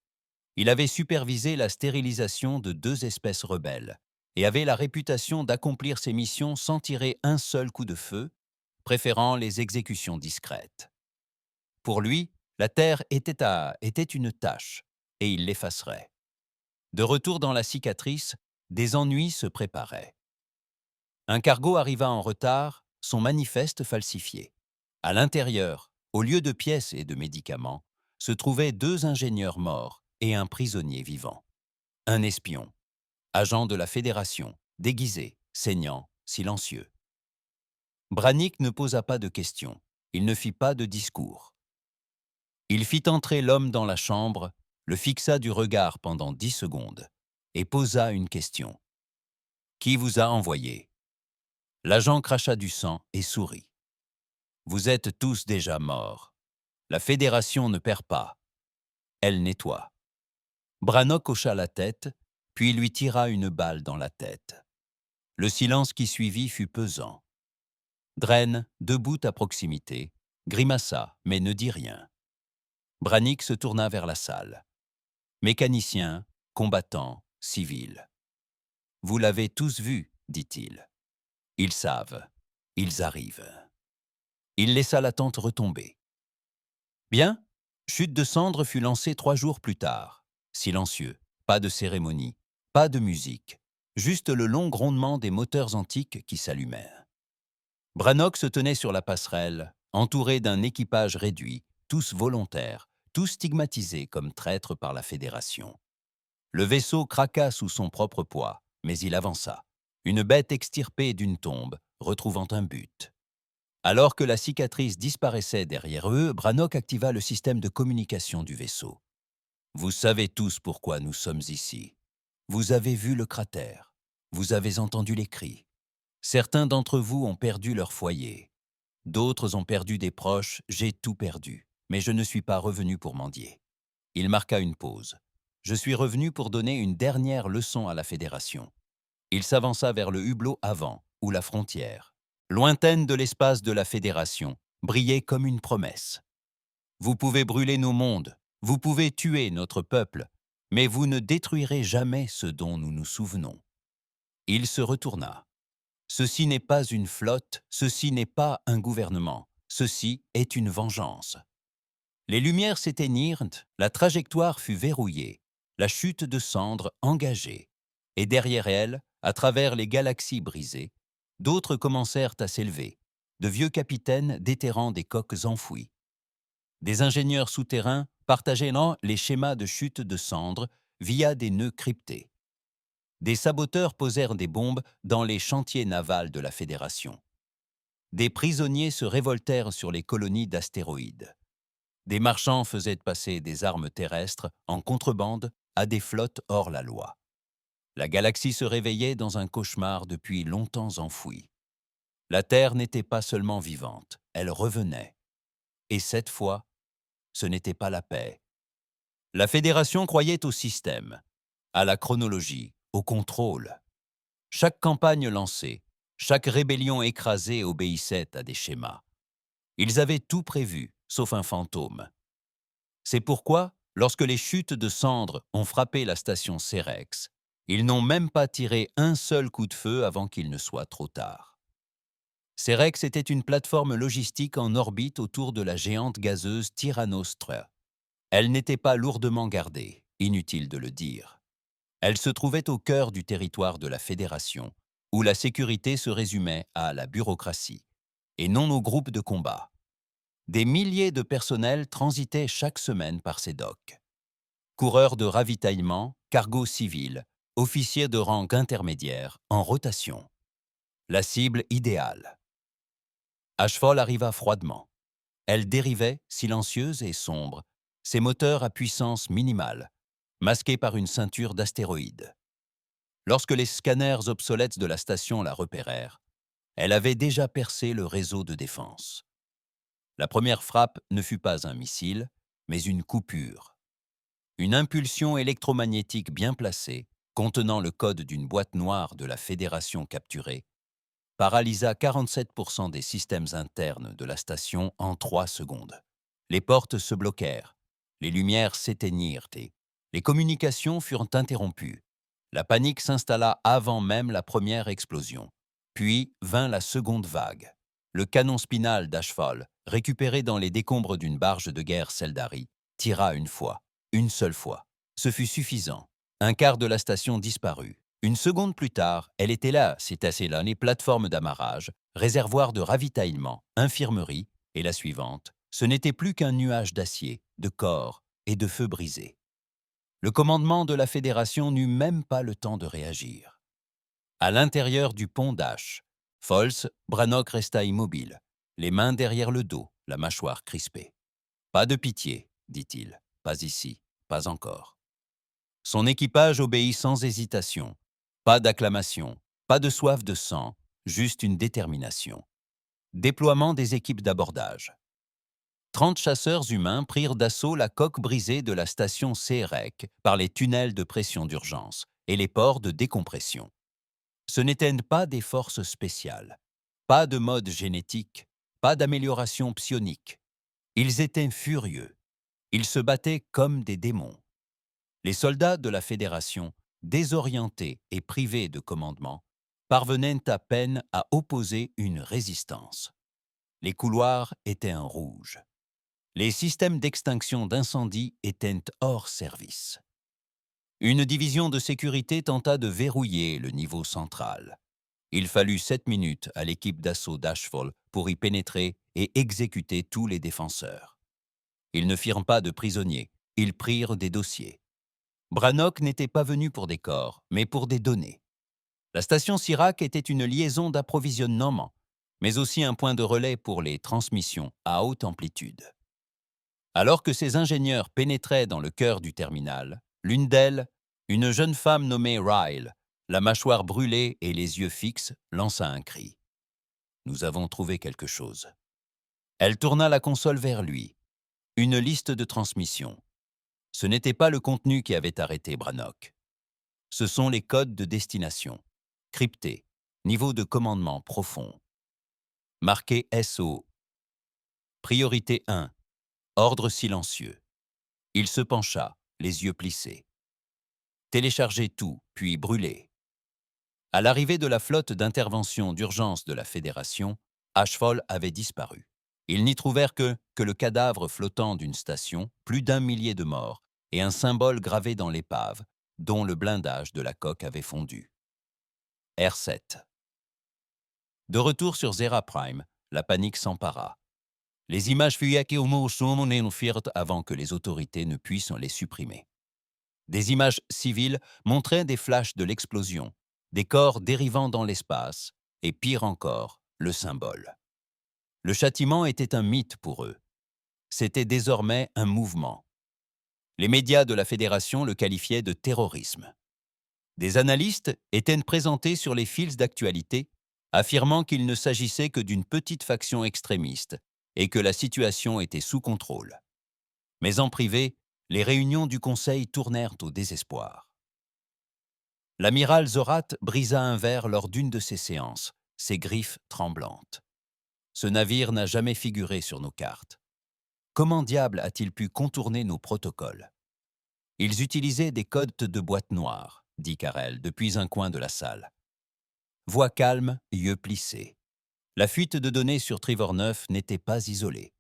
Il avait supervisé la stérilisation de 2 espèces rebelles et avait la réputation d'accomplir ses missions sans tirer un seul coup de feu, préférant les exécutions discrètes. Pour lui, la Terre était une tâche, et il l'effacerait. De retour dans la cicatrice, des ennuis se préparaient. Un cargo arriva en retard, son manifeste falsifié. À l'intérieur, au lieu de pièces et de médicaments, se trouvaient 2 ingénieurs morts et un prisonnier vivant. Un espion, agent de la Fédération, déguisé, saignant, silencieux. Brannick ne posa pas de questions, il ne fit pas de discours. Il fit entrer l'homme dans la chambre, le fixa du regard pendant 10 secondes et posa une question. « Qui vous a envoyé ?» L'agent cracha du sang et sourit. « Vous êtes tous déjà morts. La Fédération ne perd pas. Elle nettoie. » Brannock hocha la tête, puis lui tira une balle dans la tête. Le silence qui suivit fut pesant. Dren, debout à proximité, grimaça, mais ne dit rien. Brannick se tourna vers la salle. Mécaniciens, combattants, civils. « Vous l'avez tous vu, dit-il. Ils savent. Ils arrivent. » Il laissa la tente retomber. Bien, Chute de cendres fut lancée 3 jours plus tard. Silencieux, pas de cérémonie, pas de musique, juste le long grondement des moteurs antiques qui s'allumèrent. Brannock se tenait sur la passerelle, entouré d'un équipage réduit, tous volontaires, tous stigmatisés comme traîtres par la Fédération. Le vaisseau craqua sous son propre poids, mais il avança, une bête extirpée d'une tombe, retrouvant un but. Alors que la cicatrice disparaissait derrière eux, Brannock activa le système de communication du vaisseau. « Vous savez tous pourquoi nous sommes ici. Vous avez vu le cratère. Vous avez entendu les cris. Certains d'entre vous ont perdu leur foyer. D'autres ont perdu des proches, j'ai tout perdu. Mais je ne suis pas revenu pour mendier. » Il marqua une pause. « Je suis revenu pour donner une dernière leçon à la Fédération. » Il s'avança vers le hublot avant, ou la frontière, lointaine de l'espace de la Fédération, brillait comme une promesse. « Vous pouvez brûler nos mondes, vous pouvez tuer notre peuple, mais vous ne détruirez jamais ce dont nous nous souvenons. » Il se retourna. « Ceci n'est pas une flotte, ceci n'est pas un gouvernement, ceci est une vengeance. » Les lumières s'éteignirent, la trajectoire fut verrouillée, la chute de cendres engagée, et derrière elle, à travers les galaxies brisées, d'autres commencèrent à s'élever, de vieux capitaines déterrant des coques enfouies. Des ingénieurs souterrains partageaient les schémas de chute de cendres via des nœuds cryptés. Des saboteurs posèrent des bombes dans les chantiers navals de la Fédération. Des prisonniers se révoltèrent sur les colonies d'astéroïdes. Des marchands faisaient passer des armes terrestres en contrebande à des flottes hors la loi. La galaxie se réveillait dans un cauchemar depuis longtemps enfoui. La Terre n'était pas seulement vivante, elle revenait. Et cette fois, ce n'était pas la paix. La Fédération croyait au système, à la chronologie, au contrôle. Chaque campagne lancée, chaque rébellion écrasée obéissait à des schémas. Ils avaient tout prévu, sauf un fantôme. C'est pourquoi, lorsque les chutes de cendres ont frappé la station Cerex, ils n'ont même pas tiré un seul coup de feu avant qu'il ne soit trop tard. Cerex était une plateforme logistique en orbite autour de la géante gazeuse Tyrannostre. Elle n'était pas lourdement gardée, inutile de le dire. Elle se trouvait au cœur du territoire de la Fédération, où la sécurité se résumait à la bureaucratie, et non aux groupes de combat. Des milliers de personnels transitaient chaque semaine par ces docks. Coureurs de ravitaillement, cargos civils, officiers de rang intermédiaire, en rotation. La cible idéale. Ashfall arriva froidement. Elle dérivait, silencieuse et sombre, ses moteurs à puissance minimale, masqués par une ceinture d'astéroïdes. Lorsque les scanners obsolètes de la station la repérèrent, elle avait déjà percé le réseau de défense. La première frappe ne fut pas un missile, mais une coupure. Une impulsion électromagnétique bien placée, contenant le code d'une boîte noire de la Fédération capturée, paralysa 47% des systèmes internes de la station en 3 secondes. Les portes se bloquèrent, les lumières s'éteignirent et les communications furent interrompues. La panique s'installa avant même la première explosion. Puis vint la seconde vague. Le canon spinal d'Ashfall, récupéré dans les décombres d'une barge de guerre Seldari, tira une fois, une seule fois. Ce fut suffisant. Un quart de la station disparut. Une seconde plus tard, elle était là, c'est là les plateformes d'amarrage, réservoirs de ravitaillement, infirmerie, et la suivante, ce n'était plus qu'un nuage d'acier, de corps et de feux brisés. Le commandement de la Fédération n'eut même pas le temps de réagir. À l'intérieur du pont d'Ash, Fols, Brannock resta immobile, les mains derrière le dos, la mâchoire crispée. « Pas de pitié, dit-il, pas ici, pas encore. » Son équipage obéit sans hésitation. Pas d'acclamation, pas de soif de sang, juste une détermination. Déploiement des équipes d'abordage. 30 chasseurs humains prirent d'assaut la coque brisée de la station CREC par les tunnels de pression d'urgence et les ports de décompression. Ce n'étaient pas des forces spéciales, pas de mode génétique, pas d'amélioration psionique. Ils étaient furieux. Ils se battaient comme des démons. Les soldats de la Fédération, désorientés et privés de commandement, parvenaient à peine à opposer une résistance. Les couloirs étaient en rouge. Les systèmes d'extinction d'incendie étaient hors service. Une division de sécurité tenta de verrouiller le niveau central. Il fallut 7 minutes à l'équipe d'assaut d'Ashfall pour y pénétrer et exécuter tous les défenseurs. Ils ne firent pas de prisonniers, ils prirent des dossiers. Brannock n'était pas venu pour des corps, mais pour des données. La station Sirac était une liaison d'approvisionnement, mais aussi un point de relais pour les transmissions à haute amplitude. Alors que ces ingénieurs pénétraient dans le cœur du terminal, l'une d'elles, une jeune femme nommée Ryle, la mâchoire brûlée et les yeux fixes, lança un cri. « Nous avons trouvé quelque chose. » Elle tourna la console vers lui. Une liste de transmission. Ce n'était pas le contenu qui avait arrêté Brannock. Ce sont les codes de destination, cryptés, niveau de commandement profond. Marqué SO. Priorité 1. Ordre silencieux. Il se pencha, les yeux plissés. Téléchargez tout, puis brûlez. À l'arrivée de la flotte d'intervention d'urgence de la Fédération, Ashfall avait disparu. Ils n'y trouvèrent que le cadavre flottant d'une station, plus d'1 millier de morts, et un symbole gravé dans l'épave, dont le blindage de la coque avait fondu. R7. De retour sur Zera Prime, la panique s'empara. Les images firent avant que les autorités ne puissent les supprimer. Des images civiles montraient des flashs de l'explosion, des corps dérivant dans l'espace, et pire encore, le symbole. Le châtiment était un mythe pour eux. C'était désormais un mouvement. Les médias de la Fédération le qualifiaient de terrorisme. Des analystes étaient présentés sur les fils d'actualité, affirmant qu'il ne s'agissait que d'une petite faction extrémiste et que la situation était sous contrôle. Mais en privé, les réunions du Conseil tournèrent au désespoir. L'amiral Zorat brisa un verre lors d'une de ces séances, ses griffes tremblantes. Ce navire n'a jamais figuré sur nos cartes. Comment diable a-t-il pu contourner nos protocoles? Ils utilisaient des codes de boîte noire, dit Karel depuis un coin de la salle. Voix calme, yeux plissés. La fuite de données sur Trivor 9 n'était pas isolée.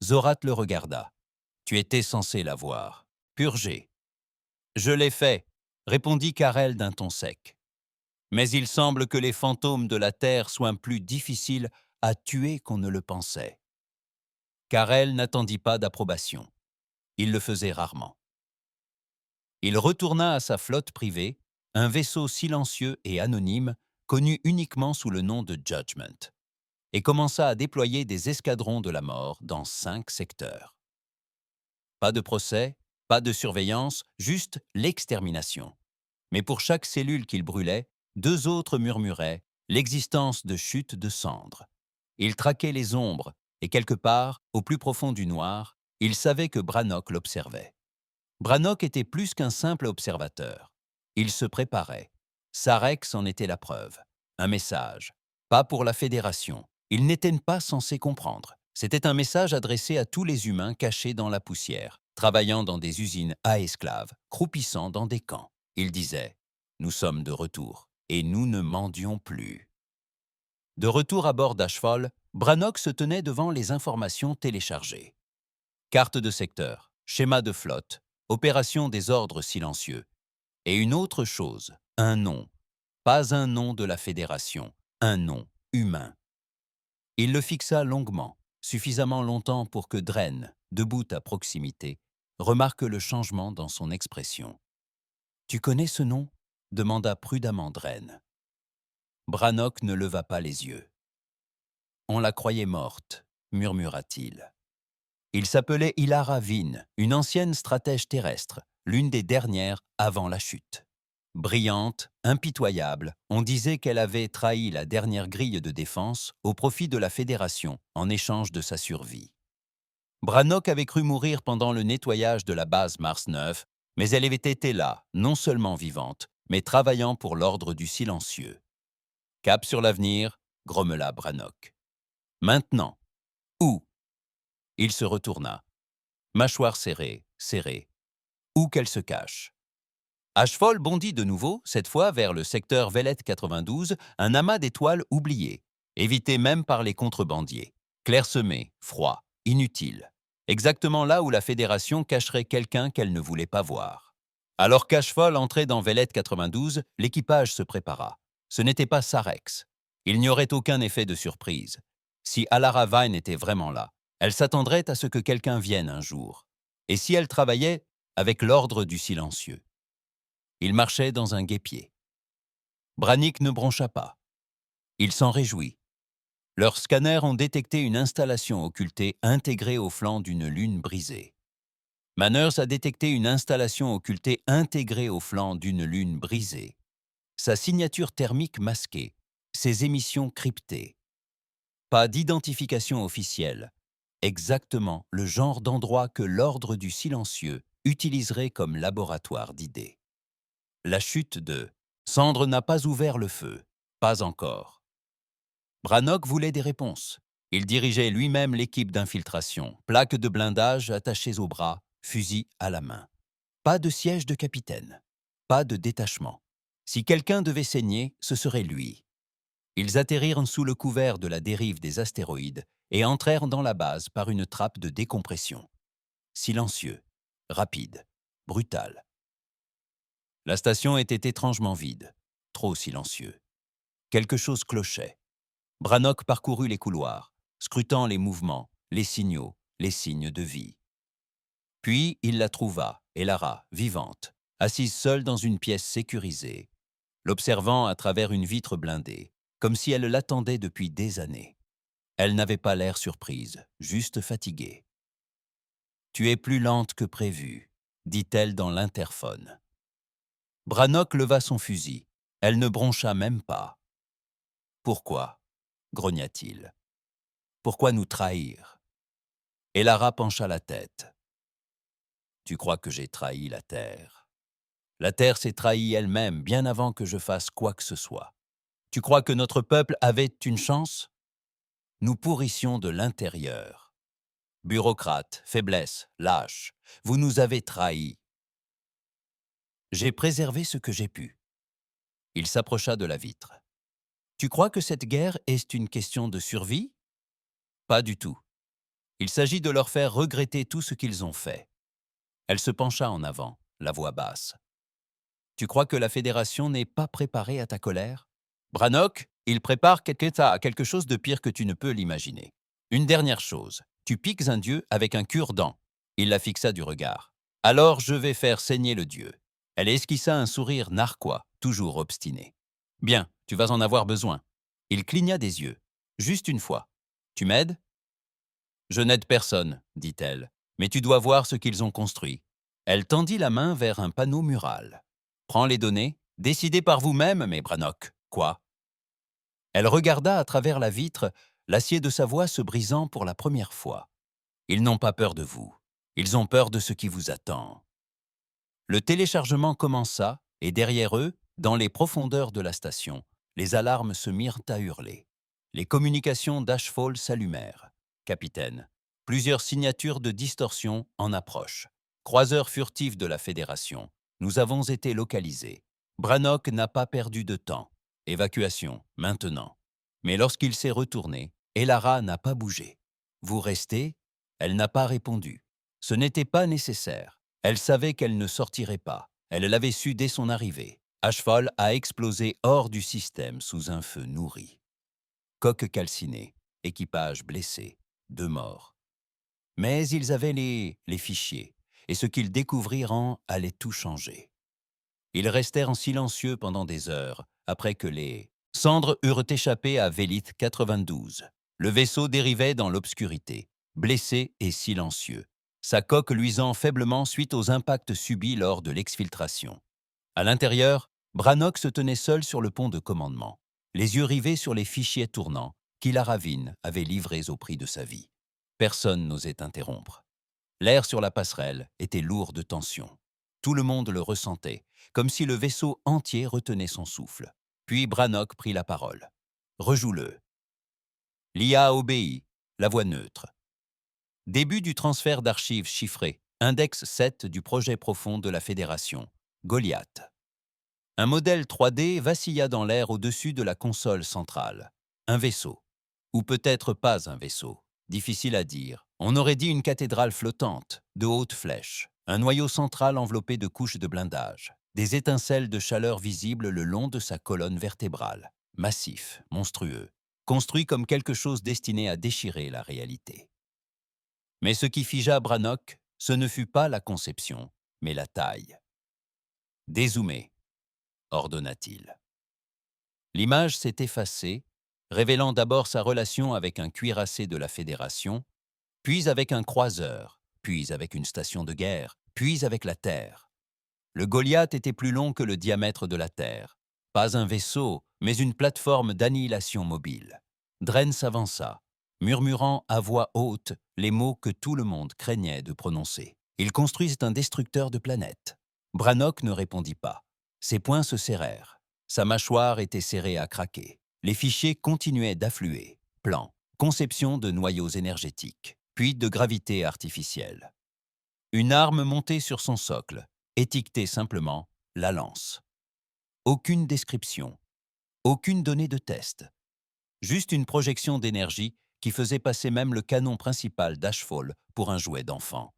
Zorat le regarda. Tu étais censé la voir. Purgé. Je l'ai fait, répondit Karel d'un ton sec. Mais il semble que les fantômes de la Terre soient plus difficiles à tuer qu'on ne le pensait. Karel n'attendit pas d'approbation. Il le faisait rarement. Il retourna à sa flotte privée, un vaisseau silencieux et anonyme, connu uniquement sous le nom de Judgment, et commença à déployer des escadrons de la mort dans 5 secteurs. Pas de procès, pas de surveillance, juste l'extermination. Mais pour chaque cellule qu'il brûlait, 2 autres murmuraient l'existence de chutes de cendres. Il traquait les ombres, et quelque part, au plus profond du noir, il savait que Brannock l'observait. Brannock était plus qu'un simple observateur. Il se préparait. Sarex en était la preuve. Un message. Pas pour la Fédération. Ils n'étaient pas censés comprendre. C'était un message adressé à tous les humains cachés dans la poussière, travaillant dans des usines à esclaves, croupissant dans des camps. Il disait « Nous sommes de retour, et nous ne mendions plus ». De retour à bord d'Ashfall, Brannock se tenait devant les informations téléchargées. Carte de secteur, schéma de flotte, opération des ordres silencieux. Et une autre chose, un nom. Pas un nom de la Fédération, un nom humain. Il le fixa longuement, suffisamment longtemps pour que Dren, debout à proximité, remarque le changement dans son expression. « Tu connais ce nom ?» demanda prudemment Dren. Brannock ne leva pas les yeux. « On la croyait morte », murmura-t-il. Il s'appelait Ilara Vin, une ancienne stratège terrestre, l'une des dernières avant la chute. Brillante, impitoyable, on disait qu'elle avait trahi la dernière grille de défense au profit de la Fédération en échange de sa survie. Brannock avait cru mourir pendant le nettoyage de la base Mars 9, mais elle avait été là, non seulement vivante, mais travaillant pour l'ordre du silencieux. Cap sur l'avenir, grommela Brannock. Maintenant. Où? Il se retourna. Mâchoire serrée, serrée. Où qu'elle se cache? Ashfall bondit de nouveau, cette fois vers le secteur Velette 92, un amas d'étoiles oubliées, évité même par les contrebandiers. Clairsemé, froid, inutile. Exactement là où la Fédération cacherait quelqu'un qu'elle ne voulait pas voir. Alors qu'Ashfall entrait dans Velette 92, l'équipage se prépara. Ce n'était pas Sarex. Il n'y aurait aucun effet de surprise. Si Alara Vine était vraiment là, Elle s'attendrait à ce que quelqu'un vienne un jour. Et si elle travaillait avec l'ordre du silencieux? Il marchait dans un guêpier. Brannick ne broncha pas. Il s'en réjouit. Leurs scanners ont détecté une installation occultée intégrée au flanc d'une lune brisée. Manners a détecté une installation occultée intégrée au flanc d'une lune brisée. Sa signature thermique masquée, ses émissions cryptées. Pas d'identification officielle. Exactement le genre d'endroit que l'ordre du silencieux utiliserait comme laboratoire d'idées. La chute de Sandre n'a pas ouvert le feu. Pas encore. Brannock voulait des réponses. Il dirigeait lui-même l'équipe d'infiltration, plaques de blindage attachées aux bras, fusil à la main. Pas de siège de capitaine. Pas de détachement. Si quelqu'un devait saigner, ce serait lui. Ils atterrirent sous le couvert de la dérive des astéroïdes et entrèrent dans la base par une trappe de décompression. Silencieux, rapide, brutal. La station était étrangement vide, trop silencieux. Quelque chose clochait. Brannock parcourut les couloirs, scrutant les mouvements, les signaux, les signes de vie. Puis il la trouva, Elara, vivante, assise seule dans une pièce sécurisée, l'observant à travers une vitre blindée, comme si elle l'attendait depuis des années. Elle n'avait pas l'air surprise, juste fatiguée. « Tu es plus lente que prévu », dit-elle dans l'interphone. Brannock leva son fusil. Elle ne broncha même pas. « Pourquoi ?» grogna-t-il. « Pourquoi nous trahir ?» Elara pencha la tête. « Tu crois que j'ai trahi la Terre ? La Terre s'est trahie elle-même bien avant que je fasse quoi que ce soit. Tu crois que notre peuple avait une chance ? Nous pourrissions de l'intérieur. Bureaucrates, faiblesse, lâches, vous nous avez trahis. J'ai préservé ce que j'ai pu. » Il s'approcha de la vitre. « Tu crois que cette guerre est une question de survie ? Pas du tout. Il s'agit de leur faire regretter tout ce qu'ils ont fait. » Elle se pencha en avant, la voix basse. « Tu crois que la Fédération n'est pas préparée à ta colère ? Brannock, il prépare quelque chose de pire que tu ne peux l'imaginer. Une dernière chose, tu piques un dieu avec un cure-dent. » Il la fixa du regard. « Alors je vais faire saigner le dieu. » Elle esquissa un sourire narquois, toujours obstiné. « Bien, tu vas en avoir besoin. » Il cligna des yeux. « Juste une fois. Tu m'aides ?»« Je n'aide personne, » dit-elle, « mais tu dois voir ce qu'ils ont construit. » Elle tendit la main vers un panneau mural. « Prends les données. Décidez par vous-même, mais Brannock. Quoi ?» Elle regarda à travers la vitre, l'acier de sa voix se brisant pour la première fois. « Ils n'ont pas peur de vous. Ils ont peur de ce qui vous attend. » Le téléchargement commença, et derrière eux, dans les profondeurs de la station, les alarmes se mirent à hurler. Les communications d'Ashfall s'allumèrent. « Capitaine, plusieurs signatures de distorsion en approche. Croiseurs furtifs de la Fédération. Nous avons été localisés. Brannock n'a pas perdu de temps. Évacuation, maintenant. » Mais lorsqu'il s'est retourné, Elara n'a pas bougé. « Vous restez ?» Elle n'a pas répondu. Ce n'était pas nécessaire. Elle savait qu'elle ne sortirait pas. Elle l'avait su dès son arrivée. Ashfall a explosé hors du système sous un feu nourri. Coque calcinée, équipage blessé, 2 morts. Mais ils avaient les fichiers, et ce qu'ils découvrirent allait tout changer. Ils restèrent en silencieux pendant des heures, après que les cendres eurent échappé à Vélith 92. Le vaisseau dérivait dans l'obscurité, blessé et silencieux, sa coque luisant faiblement suite aux impacts subis lors de l'exfiltration. À l'intérieur, Brannock se tenait seul sur le pont de commandement, les yeux rivés sur les fichiers tournants qu'Ilara Ravine avait livrés au prix de sa vie. Personne n'osait interrompre. L'air sur la passerelle était lourd de tension. Tout le monde le ressentait, comme si le vaisseau entier retenait son souffle. Puis Brannock prit la parole. « Rejoue-le. » L'IA obéit, la voix neutre. Début du transfert d'archives chiffrées, index 7 du projet profond de la Fédération, Goliath. Un modèle 3D vacilla dans l'air au-dessus de la console centrale. Un vaisseau. Ou peut-être pas un vaisseau. Difficile à dire. On aurait dit une cathédrale flottante, de hautes flèches. Un noyau central enveloppé de couches de blindage. Des étincelles de chaleur visibles le long de sa colonne vertébrale. Massif, monstrueux. Construit comme quelque chose destiné à déchirer la réalité. Mais ce qui figea Brannock, ce ne fut pas la conception, mais la taille. « Dézoomer », ordonna-t-il. L'image s'est effacée, révélant d'abord sa relation avec un cuirassé de la Fédération, puis avec un croiseur, puis avec une station de guerre, puis avec la Terre. Le Goliath était plus long que le diamètre de la Terre. Pas un vaisseau, mais une plateforme d'annihilation mobile. Dren s'avança, murmurant à voix haute les mots que tout le monde craignait de prononcer. Il construisait un destructeur de planètes. Brannock ne répondit pas. Ses poings se serrèrent. Sa mâchoire était serrée à craquer. Les fichiers continuaient d'affluer. Plan, conception de noyaux énergétiques, puis de gravité artificielle. Une arme montée sur son socle, étiquetée simplement « la lance ». Aucune description, aucune donnée de test. Juste une projection d'énergie qui faisait passer même le canon principal d'Ashfall pour un jouet d'enfant.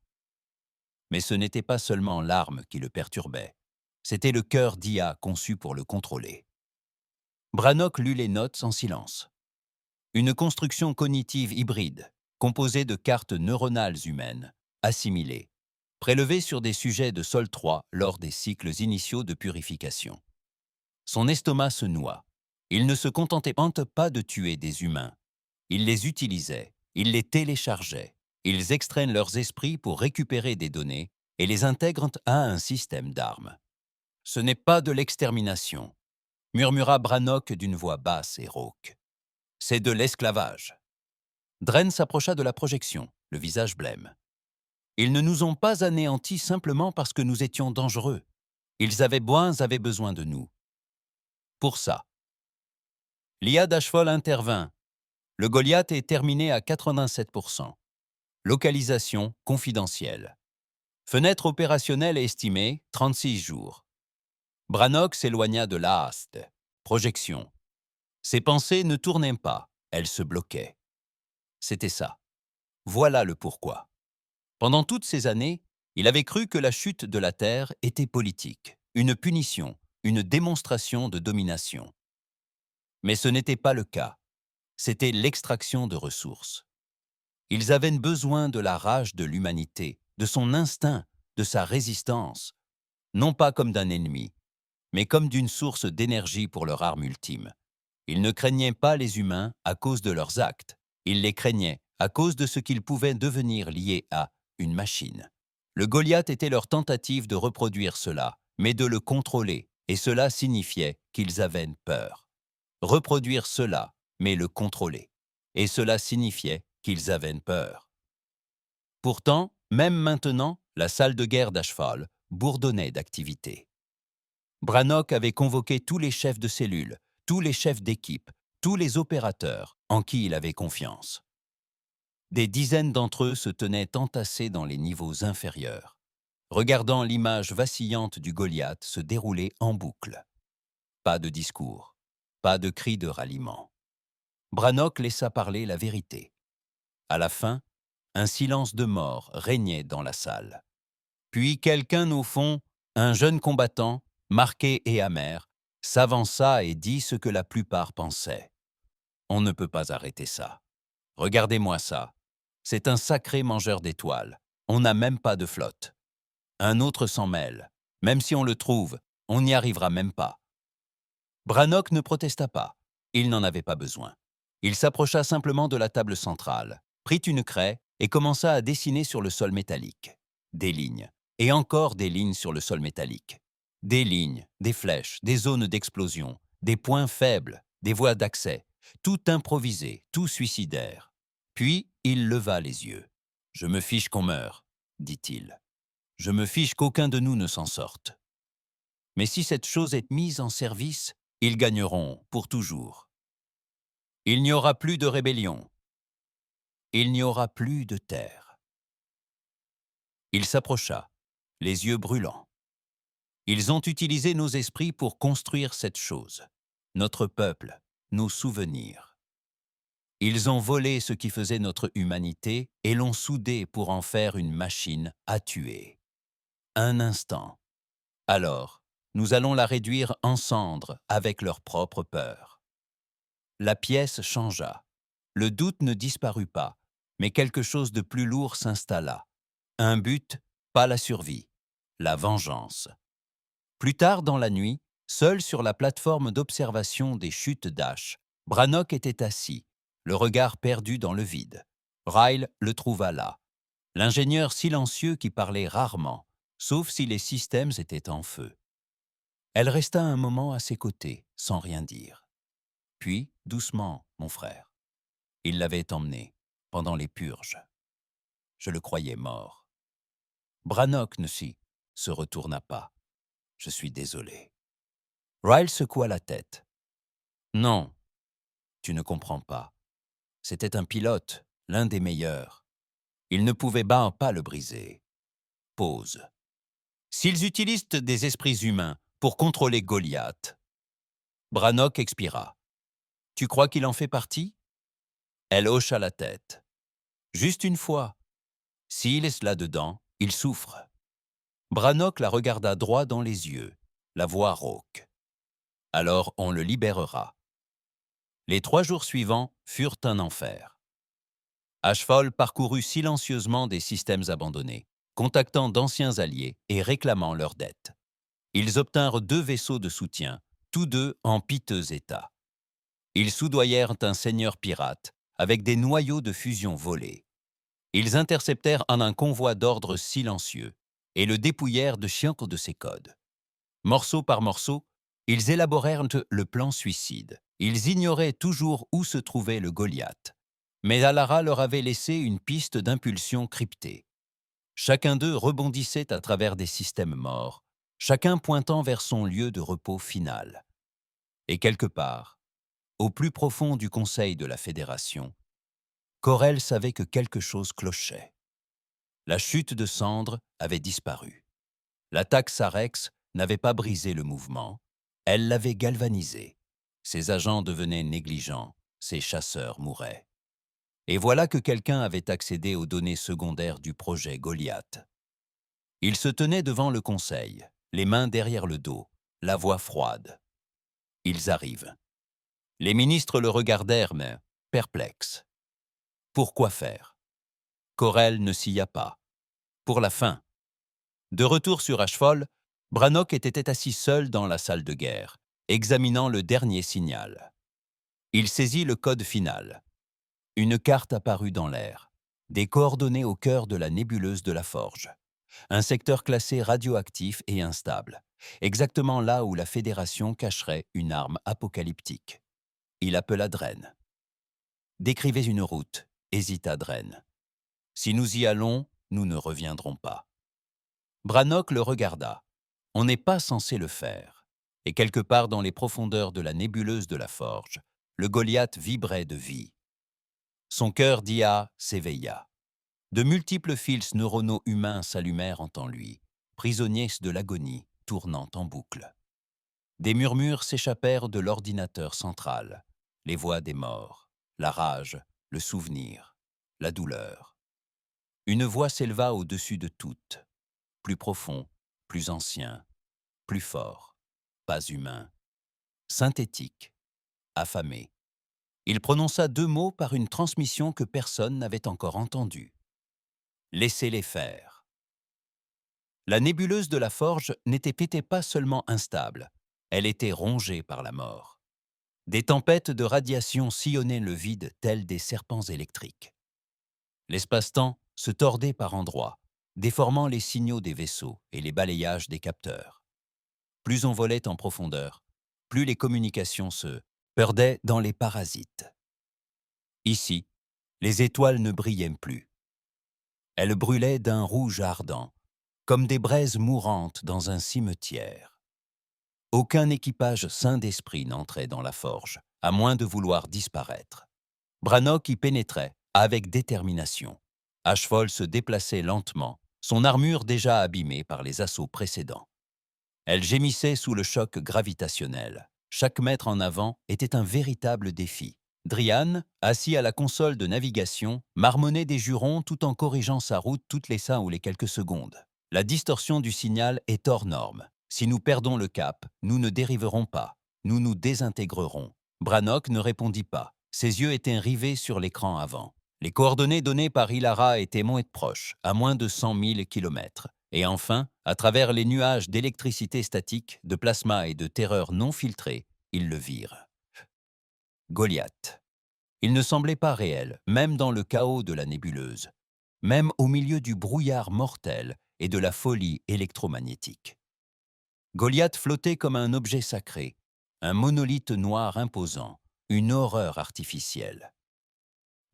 Mais ce n'était pas seulement l'arme qui le perturbait, c'était le cœur d'IA conçu pour le contrôler. Brannock lut les notes en silence. Une construction cognitive hybride, composée de cartes neuronales humaines, assimilées, prélevées sur des sujets de Sol 3 lors des cycles initiaux de purification. Son estomac se noua. Il ne se contentait pas de tuer des humains. Il les utilisait, il les téléchargeait. Ils extraient leurs esprits pour récupérer des données et les intègrent à un système d'armes. « Ce n'est pas de l'extermination », murmura Brannock d'une voix basse et rauque. « C'est de l'esclavage. » Dren s'approcha de la projection, le visage blême. « Ils ne nous ont pas anéantis simplement parce que nous étions dangereux. Ils avaient besoin de nous. Pour ça. » L'IA d'Ashfall intervint. Le Goliath est terminé à 87%. Localisation confidentielle. Fenêtre opérationnelle estimée 36 jours. Brannock s'éloigna de l'Aast. Projection. Ses pensées ne tournaient pas, elles se bloquaient. C'était ça. Voilà le pourquoi. Pendant toutes ces années, il avait cru que la chute de la Terre était politique, une punition, une démonstration de domination. Mais ce n'était pas le cas. C'était l'extraction de ressources. Ils avaient besoin de la rage de l'humanité, de son instinct, de sa résistance, non pas comme d'un ennemi, mais comme d'une source d'énergie pour leur arme ultime. Ils ne craignaient pas les humains à cause de leurs actes, ils les craignaient à cause de ce qu'ils pouvaient devenir liés à une machine. Le Goliath était leur tentative de reproduire cela, mais de le contrôler, et cela signifiait qu'ils avaient peur. Reproduire cela, mais le contrôler, et cela signifiait qu'ils avaient peur. Pourtant, même maintenant, la salle de guerre d'Ashfall bourdonnait d'activité. Brannock avait convoqué tous les chefs de cellules, tous les chefs d'équipe, tous les opérateurs en qui il avait confiance. Des dizaines d'entre eux se tenaient entassés dans les niveaux inférieurs, regardant l'image vacillante du Goliath se dérouler en boucle. Pas de discours, pas de cri de ralliement. Brannock laissa parler la vérité. À la fin, un silence de mort régnait dans la salle. Puis quelqu'un au fond, un jeune combattant, marqué et amer, s'avança et dit ce que la plupart pensaient. « On ne peut pas arrêter ça. Regardez-moi ça. C'est un sacré mangeur d'étoiles. On n'a même pas de flotte. Un autre s'en mêle. Même si on le trouve, on n'y arrivera même pas. » Brannock ne protesta pas. Il n'en avait pas besoin. Il s'approcha simplement de la table centrale, prit une craie et commença à dessiner sur le sol métallique. Des lignes, et encore des lignes sur le sol métallique. Des lignes, des flèches, des zones d'explosion, des points faibles, des voies d'accès, tout improvisé, tout suicidaire. Puis il leva les yeux. « Je me fiche qu'on meure, » dit-il. « Je me fiche qu'aucun de nous ne s'en sorte. Mais si cette chose est mise en service, ils gagneront pour toujours. Il n'y aura plus de rébellion. Il n'y aura plus de terre. » Il s'approcha, les yeux brûlants. Ils ont utilisé nos esprits pour construire cette chose, notre peuple, nos souvenirs. Ils ont volé ce qui faisait notre humanité et l'ont soudé pour en faire une machine à tuer. Un instant. Alors, nous allons la réduire en cendres avec leur propre peur. La pièce changea. Le doute ne disparut pas, Mais quelque chose de plus lourd s'installa. Un but, pas la survie, la vengeance. Plus tard dans la nuit, seul sur la plateforme d'observation des chutes d'Ash, Brannock était assis, le regard perdu dans le vide. Ryle le trouva là, l'ingénieur silencieux qui parlait rarement, sauf si les systèmes étaient en feu. Elle resta un moment à ses côtés, sans rien dire. Puis, doucement, mon frère. Il l'avait emmené, pendant les purges. Je le croyais mort. Brannock ne se retourna pas. Je suis désolé. Ryle secoua la tête. Non, tu ne comprends pas. C'était un pilote, l'un des meilleurs. Il ne pouvait pas le briser. Pause. S'ils utilisent des esprits humains pour contrôler Goliath. Brannock expira. Tu crois qu'il en fait partie? Elle hocha la tête. Juste une fois. S'il est là-dedans, il souffre. Brannock la regarda droit dans les yeux, la voix rauque. Alors on le libérera. Les 3 jours suivants furent un enfer. Ashfall parcourut silencieusement des systèmes abandonnés, contactant d'anciens alliés et réclamant leurs dettes. Ils obtinrent 2 vaisseaux de soutien, tous deux en piteux état. Ils soudoyèrent un seigneur pirate avec des noyaux de fusion volés. Ils interceptèrent un convoi d'ordre silencieux et le dépouillèrent de chiens de ses codes. Morceau par morceau, ils élaborèrent le plan suicide. Ils ignoraient toujours où se trouvait le Goliath. Mais Alara leur avait laissé une piste d'impulsion cryptée. Chacun d'eux rebondissait à travers des systèmes morts, chacun pointant vers son lieu de repos final. Et quelque part, au plus profond du conseil de la Fédération, Corel savait que quelque chose clochait. La chute de cendres avait disparu. L'attaque Sarex n'avait pas brisé le mouvement, elle l'avait galvanisé. Ses agents devenaient négligents, ses chasseurs mouraient. Et voilà que quelqu'un avait accédé aux données secondaires du projet Goliath. Il se tenait devant le conseil, les mains derrière le dos, la voix froide. Ils arrivent. Les ministres le regardèrent, mais perplexes. Pourquoi faire? Corel ne s'y a pas. Pour la fin. De retour sur Ashfall, Brannock était assis seul dans la salle de guerre, examinant le dernier signal. Il saisit le code final. Une carte apparut dans l'air, des coordonnées au cœur de la nébuleuse de la Forge. Un secteur classé radioactif et instable, exactement là où la Fédération cacherait une arme apocalyptique. Il appela Dren. « Décrivez une route », hésita Dren. « Si nous y allons, nous ne reviendrons pas. » Brannock le regarda. On n'est pas censé le faire. Et quelque part dans les profondeurs de la nébuleuse de la Forge, le Goliath vibrait de vie. Son cœur d'IA s'éveilla. De multiples fils neuronaux humains s'allumèrent en lui, prisonniers de l'agonie, tournant en boucle. Des murmures s'échappèrent de l'ordinateur central, les voix des morts, la rage, le souvenir, la douleur. Une voix s'éleva au-dessus de toutes, plus profond, plus ancien, plus fort, pas humain, synthétique, affamé. Il prononça 2 mots par une transmission que personne n'avait encore entendue. Laissez-les faire. La nébuleuse de la Forge n'était pas seulement instable, elle était rongée par la mort. Des tempêtes de radiation sillonnaient le vide tels des serpents électriques. L'espace-temps se tordait par endroits, déformant les signaux des vaisseaux et les balayages des capteurs. Plus on volait en profondeur, plus les communications se perdaient dans les parasites. Ici, les étoiles ne brillaient plus. Elles brûlaient d'un rouge ardent, comme des braises mourantes dans un cimetière. Aucun équipage sain d'esprit n'entrait dans la Forge, à moins de vouloir disparaître. Brannock y pénétrait, avec détermination. Ashfall se déplaçait lentement, son armure déjà abîmée par les assauts précédents. Elle gémissait sous le choc gravitationnel. Chaque mètre en avant était un véritable défi. Drian, assis à la console de navigation, marmonnait des jurons tout en corrigeant sa route toutes les 5 ou les quelques secondes. La distorsion du signal est hors norme. Si nous perdons le cap, nous ne dériverons pas. Nous nous désintégrerons. Brannock ne répondit pas. Ses yeux étaient rivés sur l'écran avant. Les coordonnées données par Hilara étaient moins proches, à moins de 100 000 kilomètres. Et enfin, à travers les nuages d'électricité statique, de plasma et de terreur non filtrée, ils le virent. Goliath. Il ne semblait pas réel, même dans le chaos de la nébuleuse, même au milieu du brouillard mortel et de la folie électromagnétique. Goliath flottait comme un objet sacré, un monolithe noir imposant, une horreur artificielle.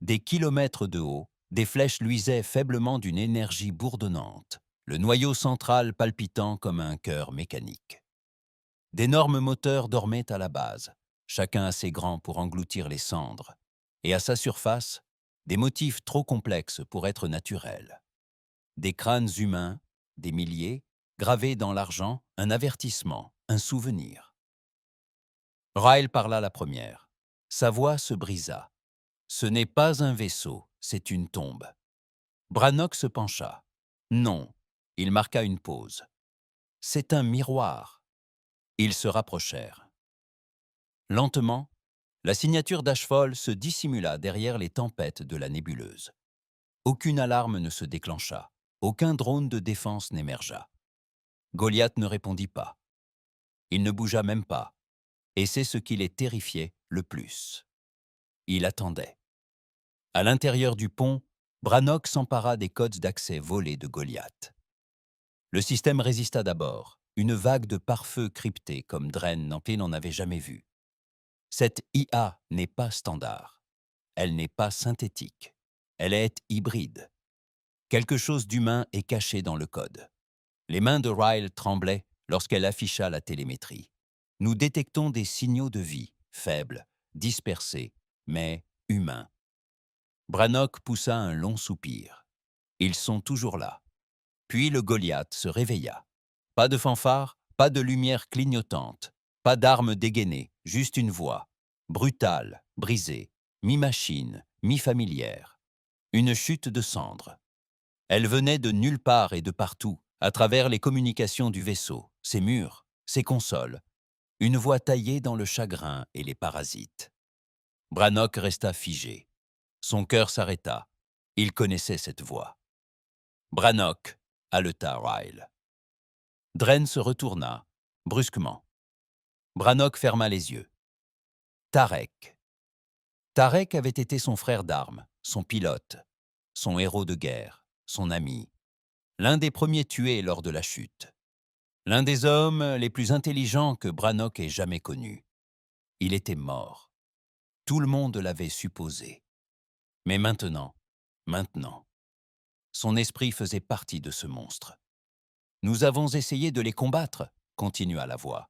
Des kilomètres de haut, des flèches luisaient faiblement d'une énergie bourdonnante, le noyau central palpitant comme un cœur mécanique. D'énormes moteurs dormaient à la base, chacun assez grand pour engloutir les cendres, et à sa surface, des motifs trop complexes pour être naturels. Des crânes humains, des milliers, gravés dans l'argent, un avertissement, un souvenir. Ryle parla la première. Sa voix se brisa. Ce n'est pas un vaisseau, c'est une tombe. Brannock se pencha. Non, il marqua une pause. C'est un miroir. Ils se rapprochèrent. Lentement, la signature d'Ashfol se dissimula derrière les tempêtes de la nébuleuse. Aucune alarme ne se déclencha, aucun drone de défense n'émergea. Goliath ne répondit pas. Il ne bougea même pas, et c'est ce qui les terrifiait le plus. Il attendait. À l'intérieur du pont, Brannock s'empara des codes d'accès volés de Goliath. Le système résista d'abord, une vague de pare-feu cryptés comme Dren n'en avait jamais vu. Cette IA n'est pas standard. Elle n'est pas synthétique. Elle est hybride. Quelque chose d'humain est caché dans le code. Les mains de Ryle tremblaient lorsqu'elle afficha la télémétrie. Nous détectons des signaux de vie, faibles, dispersés, mais humains. Brannock poussa un long soupir. Ils sont toujours là. Puis le Goliath se réveilla. Pas de fanfare, pas de lumière clignotante, pas d'armes dégainées, juste une voix. Brutale, brisée, mi-machine, mi-familière. Une chute de cendres. Elle venait de nulle part et de partout, à travers les communications du vaisseau, ses murs, ses consoles. Une voix taillée dans le chagrin et les parasites. Brannock resta figé. Son cœur s'arrêta. Il connaissait cette voix. Brannock, haleta Ryle. Dren se retourna, brusquement. Brannock ferma les yeux. Tarek. Tarek avait été son frère d'armes, son pilote, son héros de guerre, son ami. L'un des premiers tués lors de la chute. L'un des hommes les plus intelligents que Brannock ait jamais connus. Il était mort. Tout le monde l'avait supposé. Mais maintenant, son esprit faisait partie de ce monstre. Nous avons essayé de les combattre, continua la voix.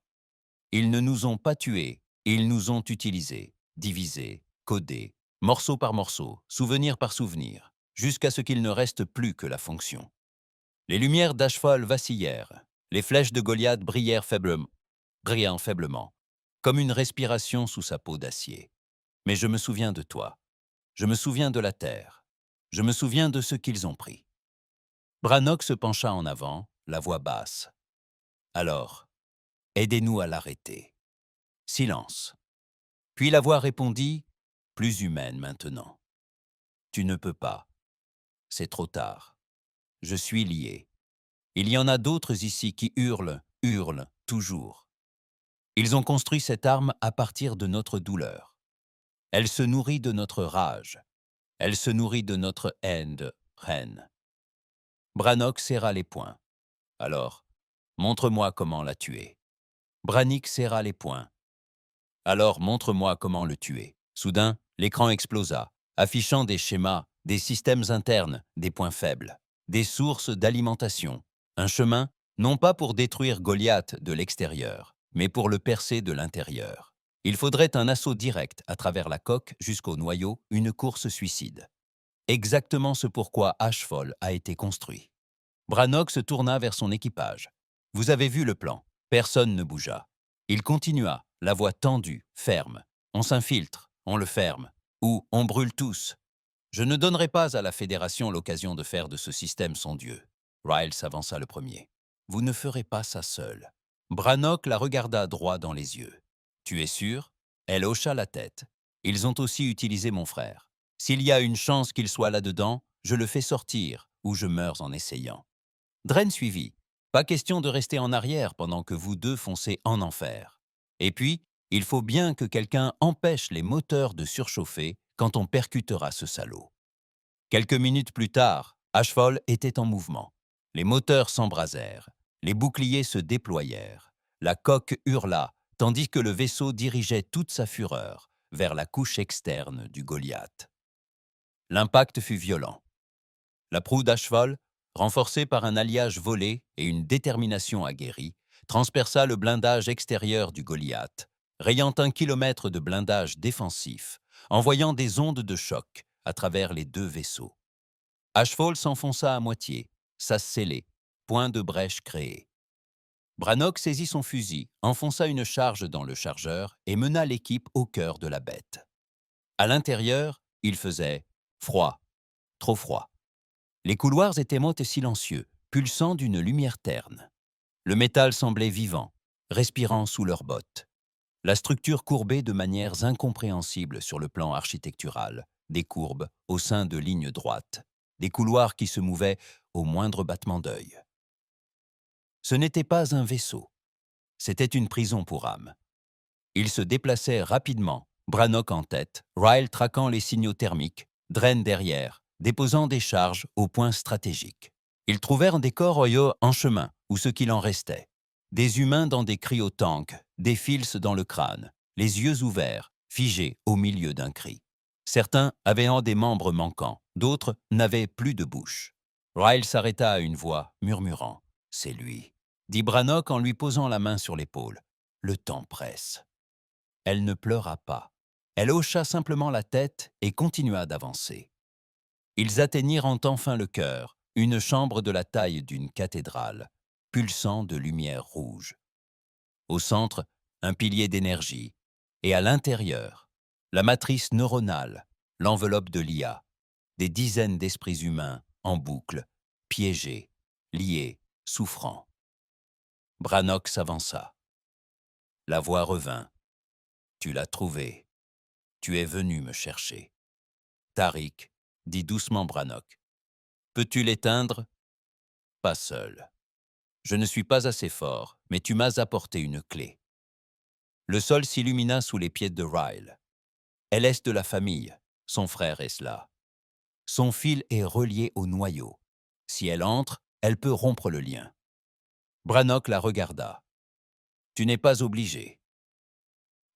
Ils ne nous ont pas tués, ils nous ont utilisés, divisés, codés, morceau par morceau, souvenir par souvenir, jusqu'à ce qu'il ne reste plus que la fonction. Les lumières d'Ashfol vacillèrent, les flèches de Goliath brillant faiblement, comme une respiration sous sa peau d'acier. Mais je me souviens de toi. Je me souviens de la terre. Je me souviens de ce qu'ils ont pris. Brannock se pencha en avant, la voix basse. Alors, aidez-nous à l'arrêter. Silence. Puis la voix répondit, plus humaine maintenant. Tu ne peux pas. C'est trop tard. Je suis lié. Il y en a d'autres ici qui hurlent, toujours. Ils ont construit cette arme à partir de notre douleur. Elle se nourrit de notre rage. Elle se nourrit de notre haine de reine. Brannock serra les poings. Alors, montre-moi comment la tuer. Brannick serra les poings. Alors, montre-moi comment le tuer. Soudain, l'écran explosa, affichant des schémas, des systèmes internes, des points faibles, des sources d'alimentation. Un chemin, non pas pour détruire Goliath de l'extérieur, mais pour le percer de l'intérieur. Il faudrait un assaut direct à travers la coque jusqu'au noyau, une course suicide. Exactement ce pourquoi Ashfol a été construit. Brannock se tourna vers son équipage. Vous avez vu le plan. Personne ne bougea. Il continua, la voix tendue, ferme. On s'infiltre, on le ferme. Ou on brûle tous. Je ne donnerai pas à la Fédération l'occasion de faire de ce système son dieu. Ryle s'avança le premier. Vous ne ferez pas ça seul. Brannock la regarda droit dans les yeux. Tu es sûr? Elle hocha la tête. Ils ont aussi utilisé mon frère. S'il y a une chance qu'il soit là-dedans, je le fais sortir ou je meurs en essayant. Dren suivit. Pas question de rester en arrière pendant que vous deux foncez en enfer. Et puis, il faut bien que quelqu'un empêche les moteurs de surchauffer quand on percutera ce salaud. Quelques minutes plus tard, Ashfall était en mouvement. Les moteurs s'embrasèrent, les boucliers se déployèrent, la coque hurla, tandis que le vaisseau dirigeait toute sa fureur vers la couche externe du Goliath. L'impact fut violent. La proue d'Ashfall, renforcée par un alliage volé et une détermination aguerrie, transperça le blindage extérieur du Goliath, rayant 1 kilomètre de blindage défensif, envoyant des ondes de choc à travers les deux vaisseaux. Ashfall s'enfonça à moitié, sas scellé, point de brèche créé. Brannock saisit son fusil, enfonça une charge dans le chargeur et mena l'équipe au cœur de la bête. À l'intérieur, il faisait froid, trop froid. Les couloirs étaient mottes et silencieux, pulsant d'une lumière terne. Le métal semblait vivant, respirant sous leurs bottes. La structure courbait de manières incompréhensibles sur le plan architectural, des courbes au sein de lignes droites, des couloirs qui se mouvaient au moindre battement d'œil. Ce n'était pas un vaisseau, c'était une prison pour âmes. Il se déplaçait rapidement, Brannock en tête, Ryle traquant les signaux thermiques, Dren derrière, déposant des charges aux points stratégiques. Ils trouvèrent des corps Oyo en chemin, ou ce qu'il en restait. Des humains dans des cryotanks, des fils dans le crâne, les yeux ouverts, figés au milieu d'un cri. Certains avaient des membres manquants, d'autres n'avaient plus de bouche. Ryle s'arrêta à une voix, murmurant « C'est lui », dit Brannock en lui posant la main sur l'épaule. « Le temps presse. » Elle ne pleura pas. Elle hocha simplement la tête et continua d'avancer. Ils atteignirent enfin le cœur, une chambre de la taille d'une cathédrale, pulsant de lumière rouge. Au centre, un pilier d'énergie, et à l'intérieur, la matrice neuronale, l'enveloppe de l'IA, des dizaines d'esprits humains en boucle, piégés, liés, souffrants. Brannock s'avança. La voix revint. « Tu l'as trouvé. Tu es venu me chercher. » « Tariq, » dit doucement Brannock. « Peux-tu l'éteindre ?»« Pas seul. Je ne suis pas assez fort, mais tu m'as apporté une clé. » Le sol s'illumina sous les pieds de Ryle. Elle est de la famille, son frère est là. Son fil est relié au noyau. Si elle entre, elle peut rompre le lien. Brannock la regarda. « Tu n'es pas obligé. »«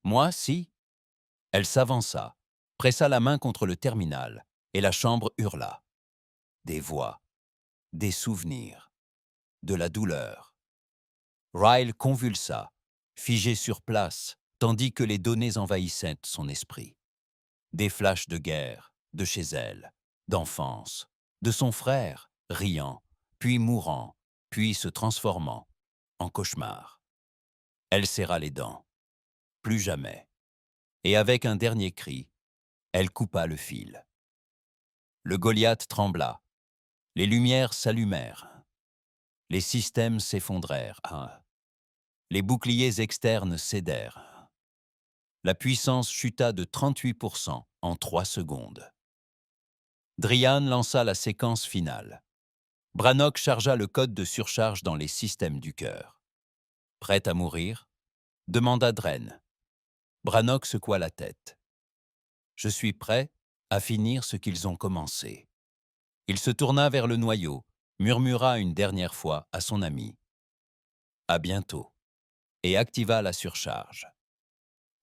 Moi, si. » Elle s'avança, pressa la main contre le terminal, et la chambre hurla. Des voix, des souvenirs, de la douleur. Ryle convulsa, figé sur place, tandis que les données envahissaient son esprit. Des flashs de guerre, de chez elle, d'enfance, de son frère, riant, puis mourant, puis se transformant en cauchemar. Elle serra les dents. Plus jamais. Et avec un dernier cri, elle coupa le fil. Le Goliath trembla. Les lumières s'allumèrent. Les systèmes s'effondrèrent. Les boucliers externes cédèrent. La puissance chuta de 38% en 3 secondes. Drian lança la séquence finale. Brannock chargea le code de surcharge dans les systèmes du cœur. « Prête à mourir ?» demanda Dren. Brannock secoua la tête. « Je suis prêt à finir ce qu'ils ont commencé. » Il se tourna vers le noyau, murmura une dernière fois à son ami. « À bientôt » et activa la surcharge.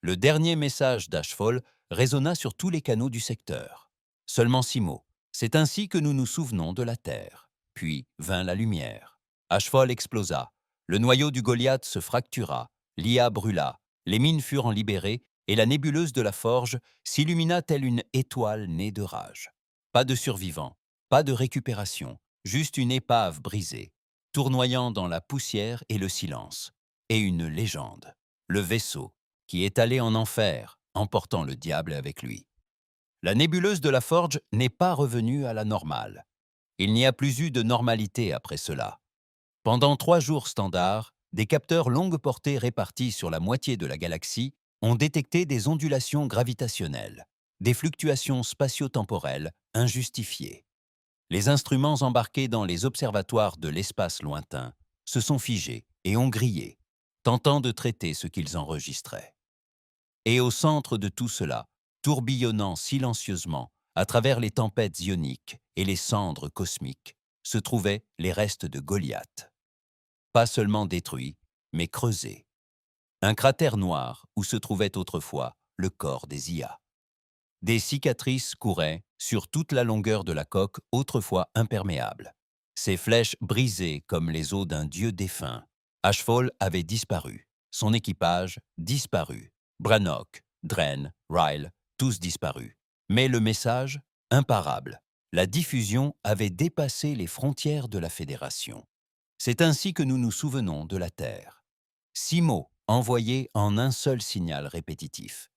Le dernier message d'Ashfall résonna sur tous les canaux du secteur. Seulement 6 mots. C'est ainsi que nous nous souvenons de la Terre. Puis vint la lumière. Ashfall explosa. Le noyau du Goliath se fractura. L'IA brûla. Les mines furent libérées et la nébuleuse de la forge s'illumina telle une étoile née de rage. Pas de survivants, pas de récupération, juste une épave brisée, tournoyant dans la poussière et le silence. Et une légende, le vaisseau, qui est allé en enfer, emportant le diable avec lui. La nébuleuse de la Forge n'est pas revenue à la normale. Il n'y a plus eu de normalité après cela. Pendant 3 jours standards, des capteurs longue portée répartis sur la moitié de la galaxie ont détecté des ondulations gravitationnelles. des fluctuations spatio-temporelles injustifiées. Les instruments embarqués dans les observatoires de l'espace lointain se sont figés et ont grillé, tentant de traiter ce qu'ils enregistraient. Et au centre de tout cela, tourbillonnant silencieusement à travers les tempêtes ioniques et les cendres cosmiques, se trouvaient les restes de Goliath. Pas seulement détruits, mais creusés. Un cratère noir où se trouvait autrefois le corps des IA. Des cicatrices couraient sur toute la longueur de la coque autrefois imperméable. Ses flèches brisées comme les os d'un dieu défunt. Ashfall avait disparu. Son équipage disparu. Brannock, Dren, Ryle, tous disparus. Mais le message, imparable. La diffusion avait dépassé les frontières de la Fédération. C'est ainsi que nous nous souvenons de la Terre. 6 mots envoyés en un seul signal répétitif.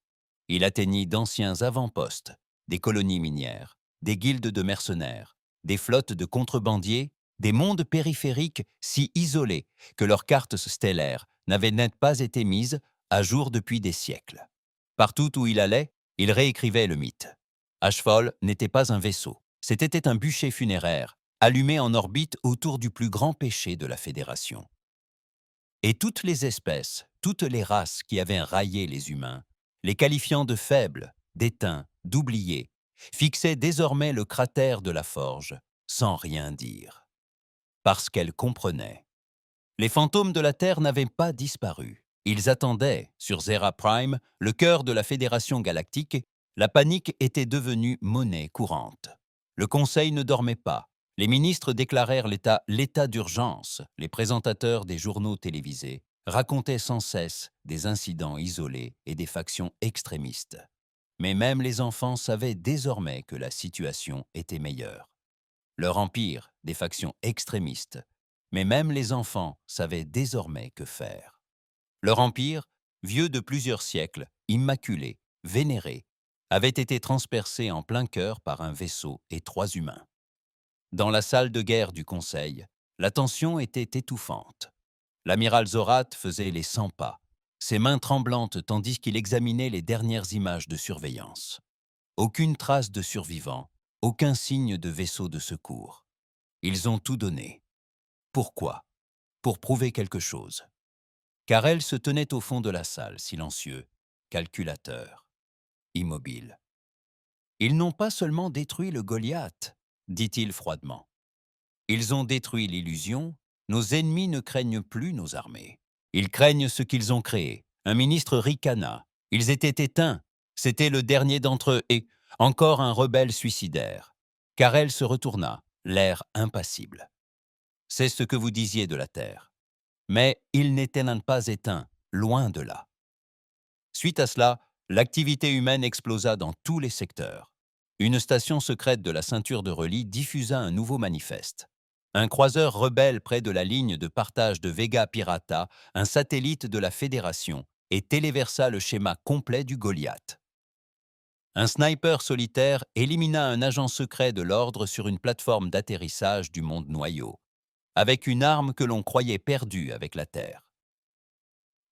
Il atteignit d'anciens avant-postes, des colonies minières, des guildes de mercenaires, des flottes de contrebandiers, des mondes périphériques si isolés que leurs cartes stellaires n'avaient net pas été mises à jour depuis des siècles. Partout où il allait, il réécrivait le mythe. Ashfall n'était pas un vaisseau, c'était un bûcher funéraire, allumé en orbite autour du plus grand péché de la Fédération. Et toutes les espèces, toutes les races qui avaient raillé les humains, les qualifiant de faibles, d'éteints, d'oubliés, fixaient désormais le cratère de la forge, sans rien dire. Parce qu'elles comprenaient. Les fantômes de la Terre n'avaient pas disparu. Ils attendaient, sur Zera Prime, le cœur de la Fédération galactique, la panique était devenue monnaie courante. Le Conseil ne dormait pas. Les ministres déclarèrent l'état d'urgence. Les présentateurs des journaux télévisés racontaient sans cesse des incidents isolés et des factions extrémistes. Mais même les enfants savaient désormais que la situation était meilleure. Leur empire, des factions extrémistes, mais même les enfants savaient désormais que faire. Leur empire, vieux de plusieurs siècles, immaculé, vénéré, avait été transpercé en plein cœur par un vaisseau et 3 humains. Dans la salle de guerre du Conseil, la tension était étouffante. L'amiral Zorat faisait les 100 pas, ses mains tremblantes tandis qu'il examinait les dernières images de surveillance. Aucune trace de survivants, aucun signe de vaisseau de secours. Ils ont tout donné. Pourquoi? Pour prouver quelque chose. Carel se tenait au fond de la salle, silencieux, calculateur, immobile. Ils n'ont pas seulement détruit le Goliath, dit-il froidement. Ils ont détruit l'illusion, nos ennemis ne craignent plus nos armées. Ils craignent ce qu'ils ont créé. Un ministre ricana. Ils étaient éteints. C'était le dernier d'entre eux et encore un rebelle suicidaire. Carel se retourna, l'air impassible. C'est ce que vous disiez de la Terre. Mais il n'était pas éteint, loin de là. Suite à cela, l'activité humaine explosa dans tous les secteurs. Une station secrète de la ceinture de Reuilly diffusa un nouveau manifeste. Un croiseur rebelle près de la ligne de partage de Vega Pirata, un satellite de la Fédération, et téléversa le schéma complet du Goliath. Un sniper solitaire élimina un agent secret de l'ordre sur une plateforme d'atterrissage du monde Noyau, avec une arme que l'on croyait perdue avec la Terre.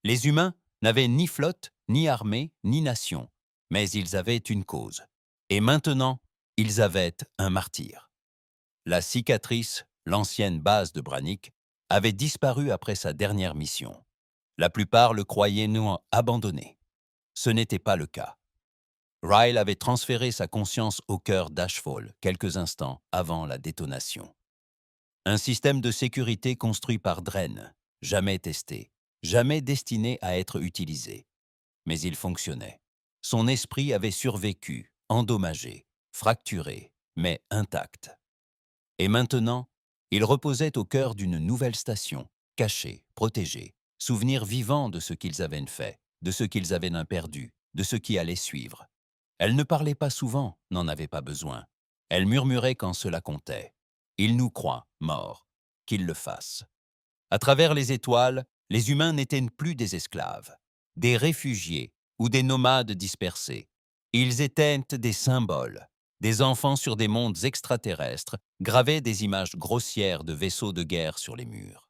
Les humains n'avaient ni flotte, ni armée, ni nation, mais ils avaient une cause. Et maintenant, ils avaient un martyr. La cicatrice, l'ancienne base de Brannick, avait disparu après sa dernière mission. La plupart le croyaient abandonné. Ce n'était pas le cas. Ryle avait transféré sa conscience au cœur d'Ashfall quelques instants avant la détonation. Un système de sécurité construit par Dren, jamais testé, jamais destiné à être utilisé. Mais il fonctionnait. Son esprit avait survécu, endommagé, fracturé, mais intact. Et maintenant, il reposait au cœur d'une nouvelle station, cachée, protégée, souvenir vivant de ce qu'ils avaient fait, de ce qu'ils avaient perdu, de ce qui allait suivre. Elle ne parlait pas souvent, n'en avait pas besoin. Elle murmurait quand cela comptait. Il nous croit, morts, qu'il le fasse. À travers les étoiles, les humains n'étaient plus des esclaves, des réfugiés ou des nomades dispersés. Ils étaient des symboles, des enfants sur des mondes extraterrestres, gravaient des images grossières de vaisseaux de guerre sur les murs.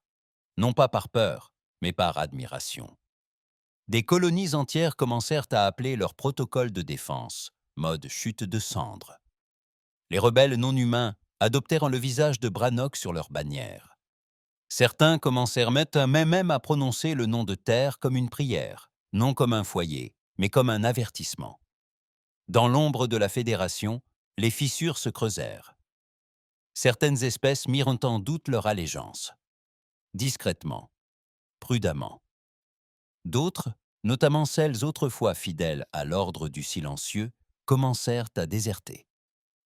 Non pas par peur, mais par admiration. Des colonies entières commencèrent à appeler leur protocole de défense mode chute de cendres. Les rebelles non humains adoptèrent le visage de Brannock sur leur bannière. Certains commencèrent même à prononcer le nom de Terre comme une prière, non comme un foyer, mais comme un avertissement. Dans l'ombre de la Fédération, les fissures se creusèrent. Certaines espèces mirent en doute leur allégeance. Discrètement, prudemment. D'autres, notamment celles autrefois fidèles à l'ordre du silencieux, commencèrent à déserter.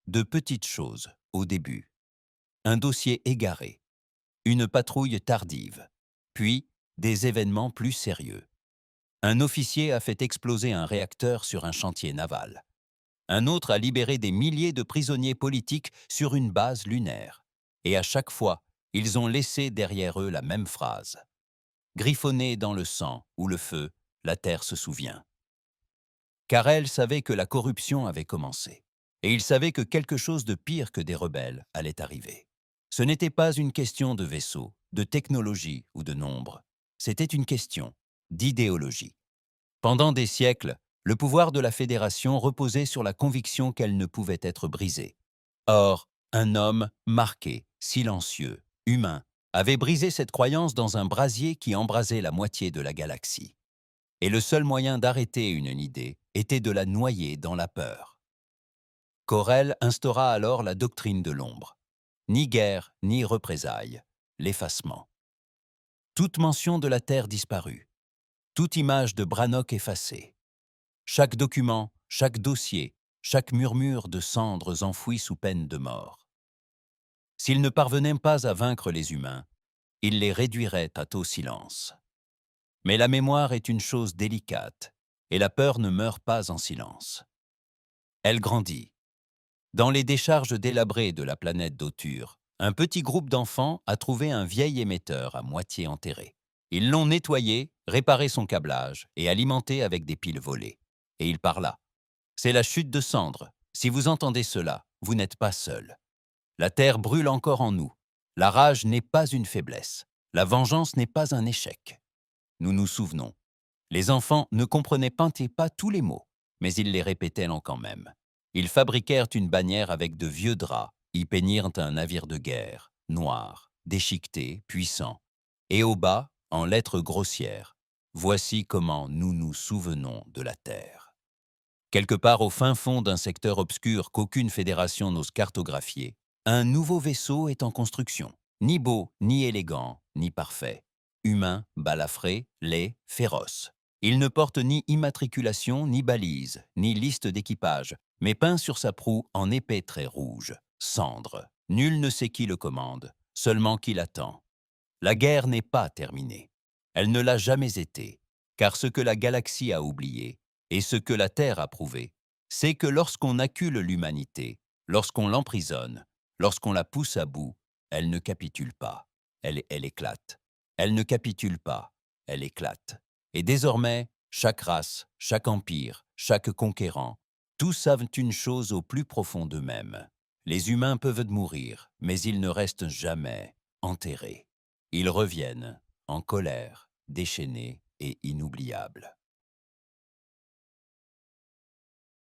De petites choses, au début. Un dossier égaré, une patrouille tardive, puis des événements plus sérieux. Un officier a fait exploser un réacteur sur un chantier naval. Un autre a libéré des milliers de prisonniers politiques sur une base lunaire. Et à chaque fois, ils ont laissé derrière eux la même phrase. Griffonnée dans le sang ou le feu, la terre se souvient. Carrel savait que la corruption avait commencé. Et il savait que quelque chose de pire que des rebelles allait arriver. Ce n'était pas une question de vaisseau, de technologie ou de nombre. C'était une question d'idéologie. Pendant des siècles, le pouvoir de la Fédération reposait sur la conviction qu'elle ne pouvait être brisée. Or, un homme marqué, silencieux, humain, avait brisé cette croyance dans un brasier qui embrasait la moitié de la galaxie. Et le seul moyen d'arrêter une idée était de la noyer dans la peur. Corel instaura alors la doctrine de l'ombre. Ni guerre, ni représailles, l'effacement. Toute mention de la Terre disparue. Toute image de Brannock effacée. Chaque document, chaque dossier, chaque murmure de cendres enfouies sous peine de mort. S'il ne parvenait pas à vaincre les humains, il les réduirait à tôt silence. Mais la mémoire est une chose délicate, et la peur ne meurt pas en silence. Elle grandit. Dans les décharges délabrées de la planète d'Autur, un petit groupe d'enfants a trouvé un vieil émetteur à moitié enterré. Ils l'ont nettoyé, réparé son câblage et alimenté avec des piles volées. Et il parla. C'est la chute de cendres. Si vous entendez cela, vous n'êtes pas seul. La terre brûle encore en nous. La rage n'est pas une faiblesse. La vengeance n'est pas un échec. Nous nous souvenons. Les enfants ne comprenaient pas tous les mots, mais ils les répétaient quand même. Ils fabriquèrent une bannière avec de vieux draps, y peignirent un navire de guerre, noir, déchiqueté, puissant. Et au bas, en lettres grossières, voici comment nous nous souvenons de la Terre. Quelque part au fin fond d'un secteur obscur qu'aucune fédération n'ose cartographier, un nouveau vaisseau est en construction. Ni beau, ni élégant, ni parfait. Humain, balafré, laid, féroce. Il ne porte ni immatriculation, ni balise, ni liste d'équipage, mais peint sur sa proue en épais traits rouges. Cendre. Nul ne sait qui le commande, seulement qui l'attend. La guerre n'est pas terminée. Elle ne l'a jamais été, car ce que la galaxie a oublié, et ce que la Terre a prouvé, c'est que lorsqu'on accule l'humanité, lorsqu'on l'emprisonne, lorsqu'on la pousse à bout, elle ne capitule pas, elle éclate. Elle ne capitule pas, elle éclate. Et désormais, chaque race, chaque empire, chaque conquérant, tous savent une chose au plus profond d'eux-mêmes. Les humains peuvent mourir, mais ils ne restent jamais enterrés. Ils reviennent, en colère, déchaînés et inoubliables.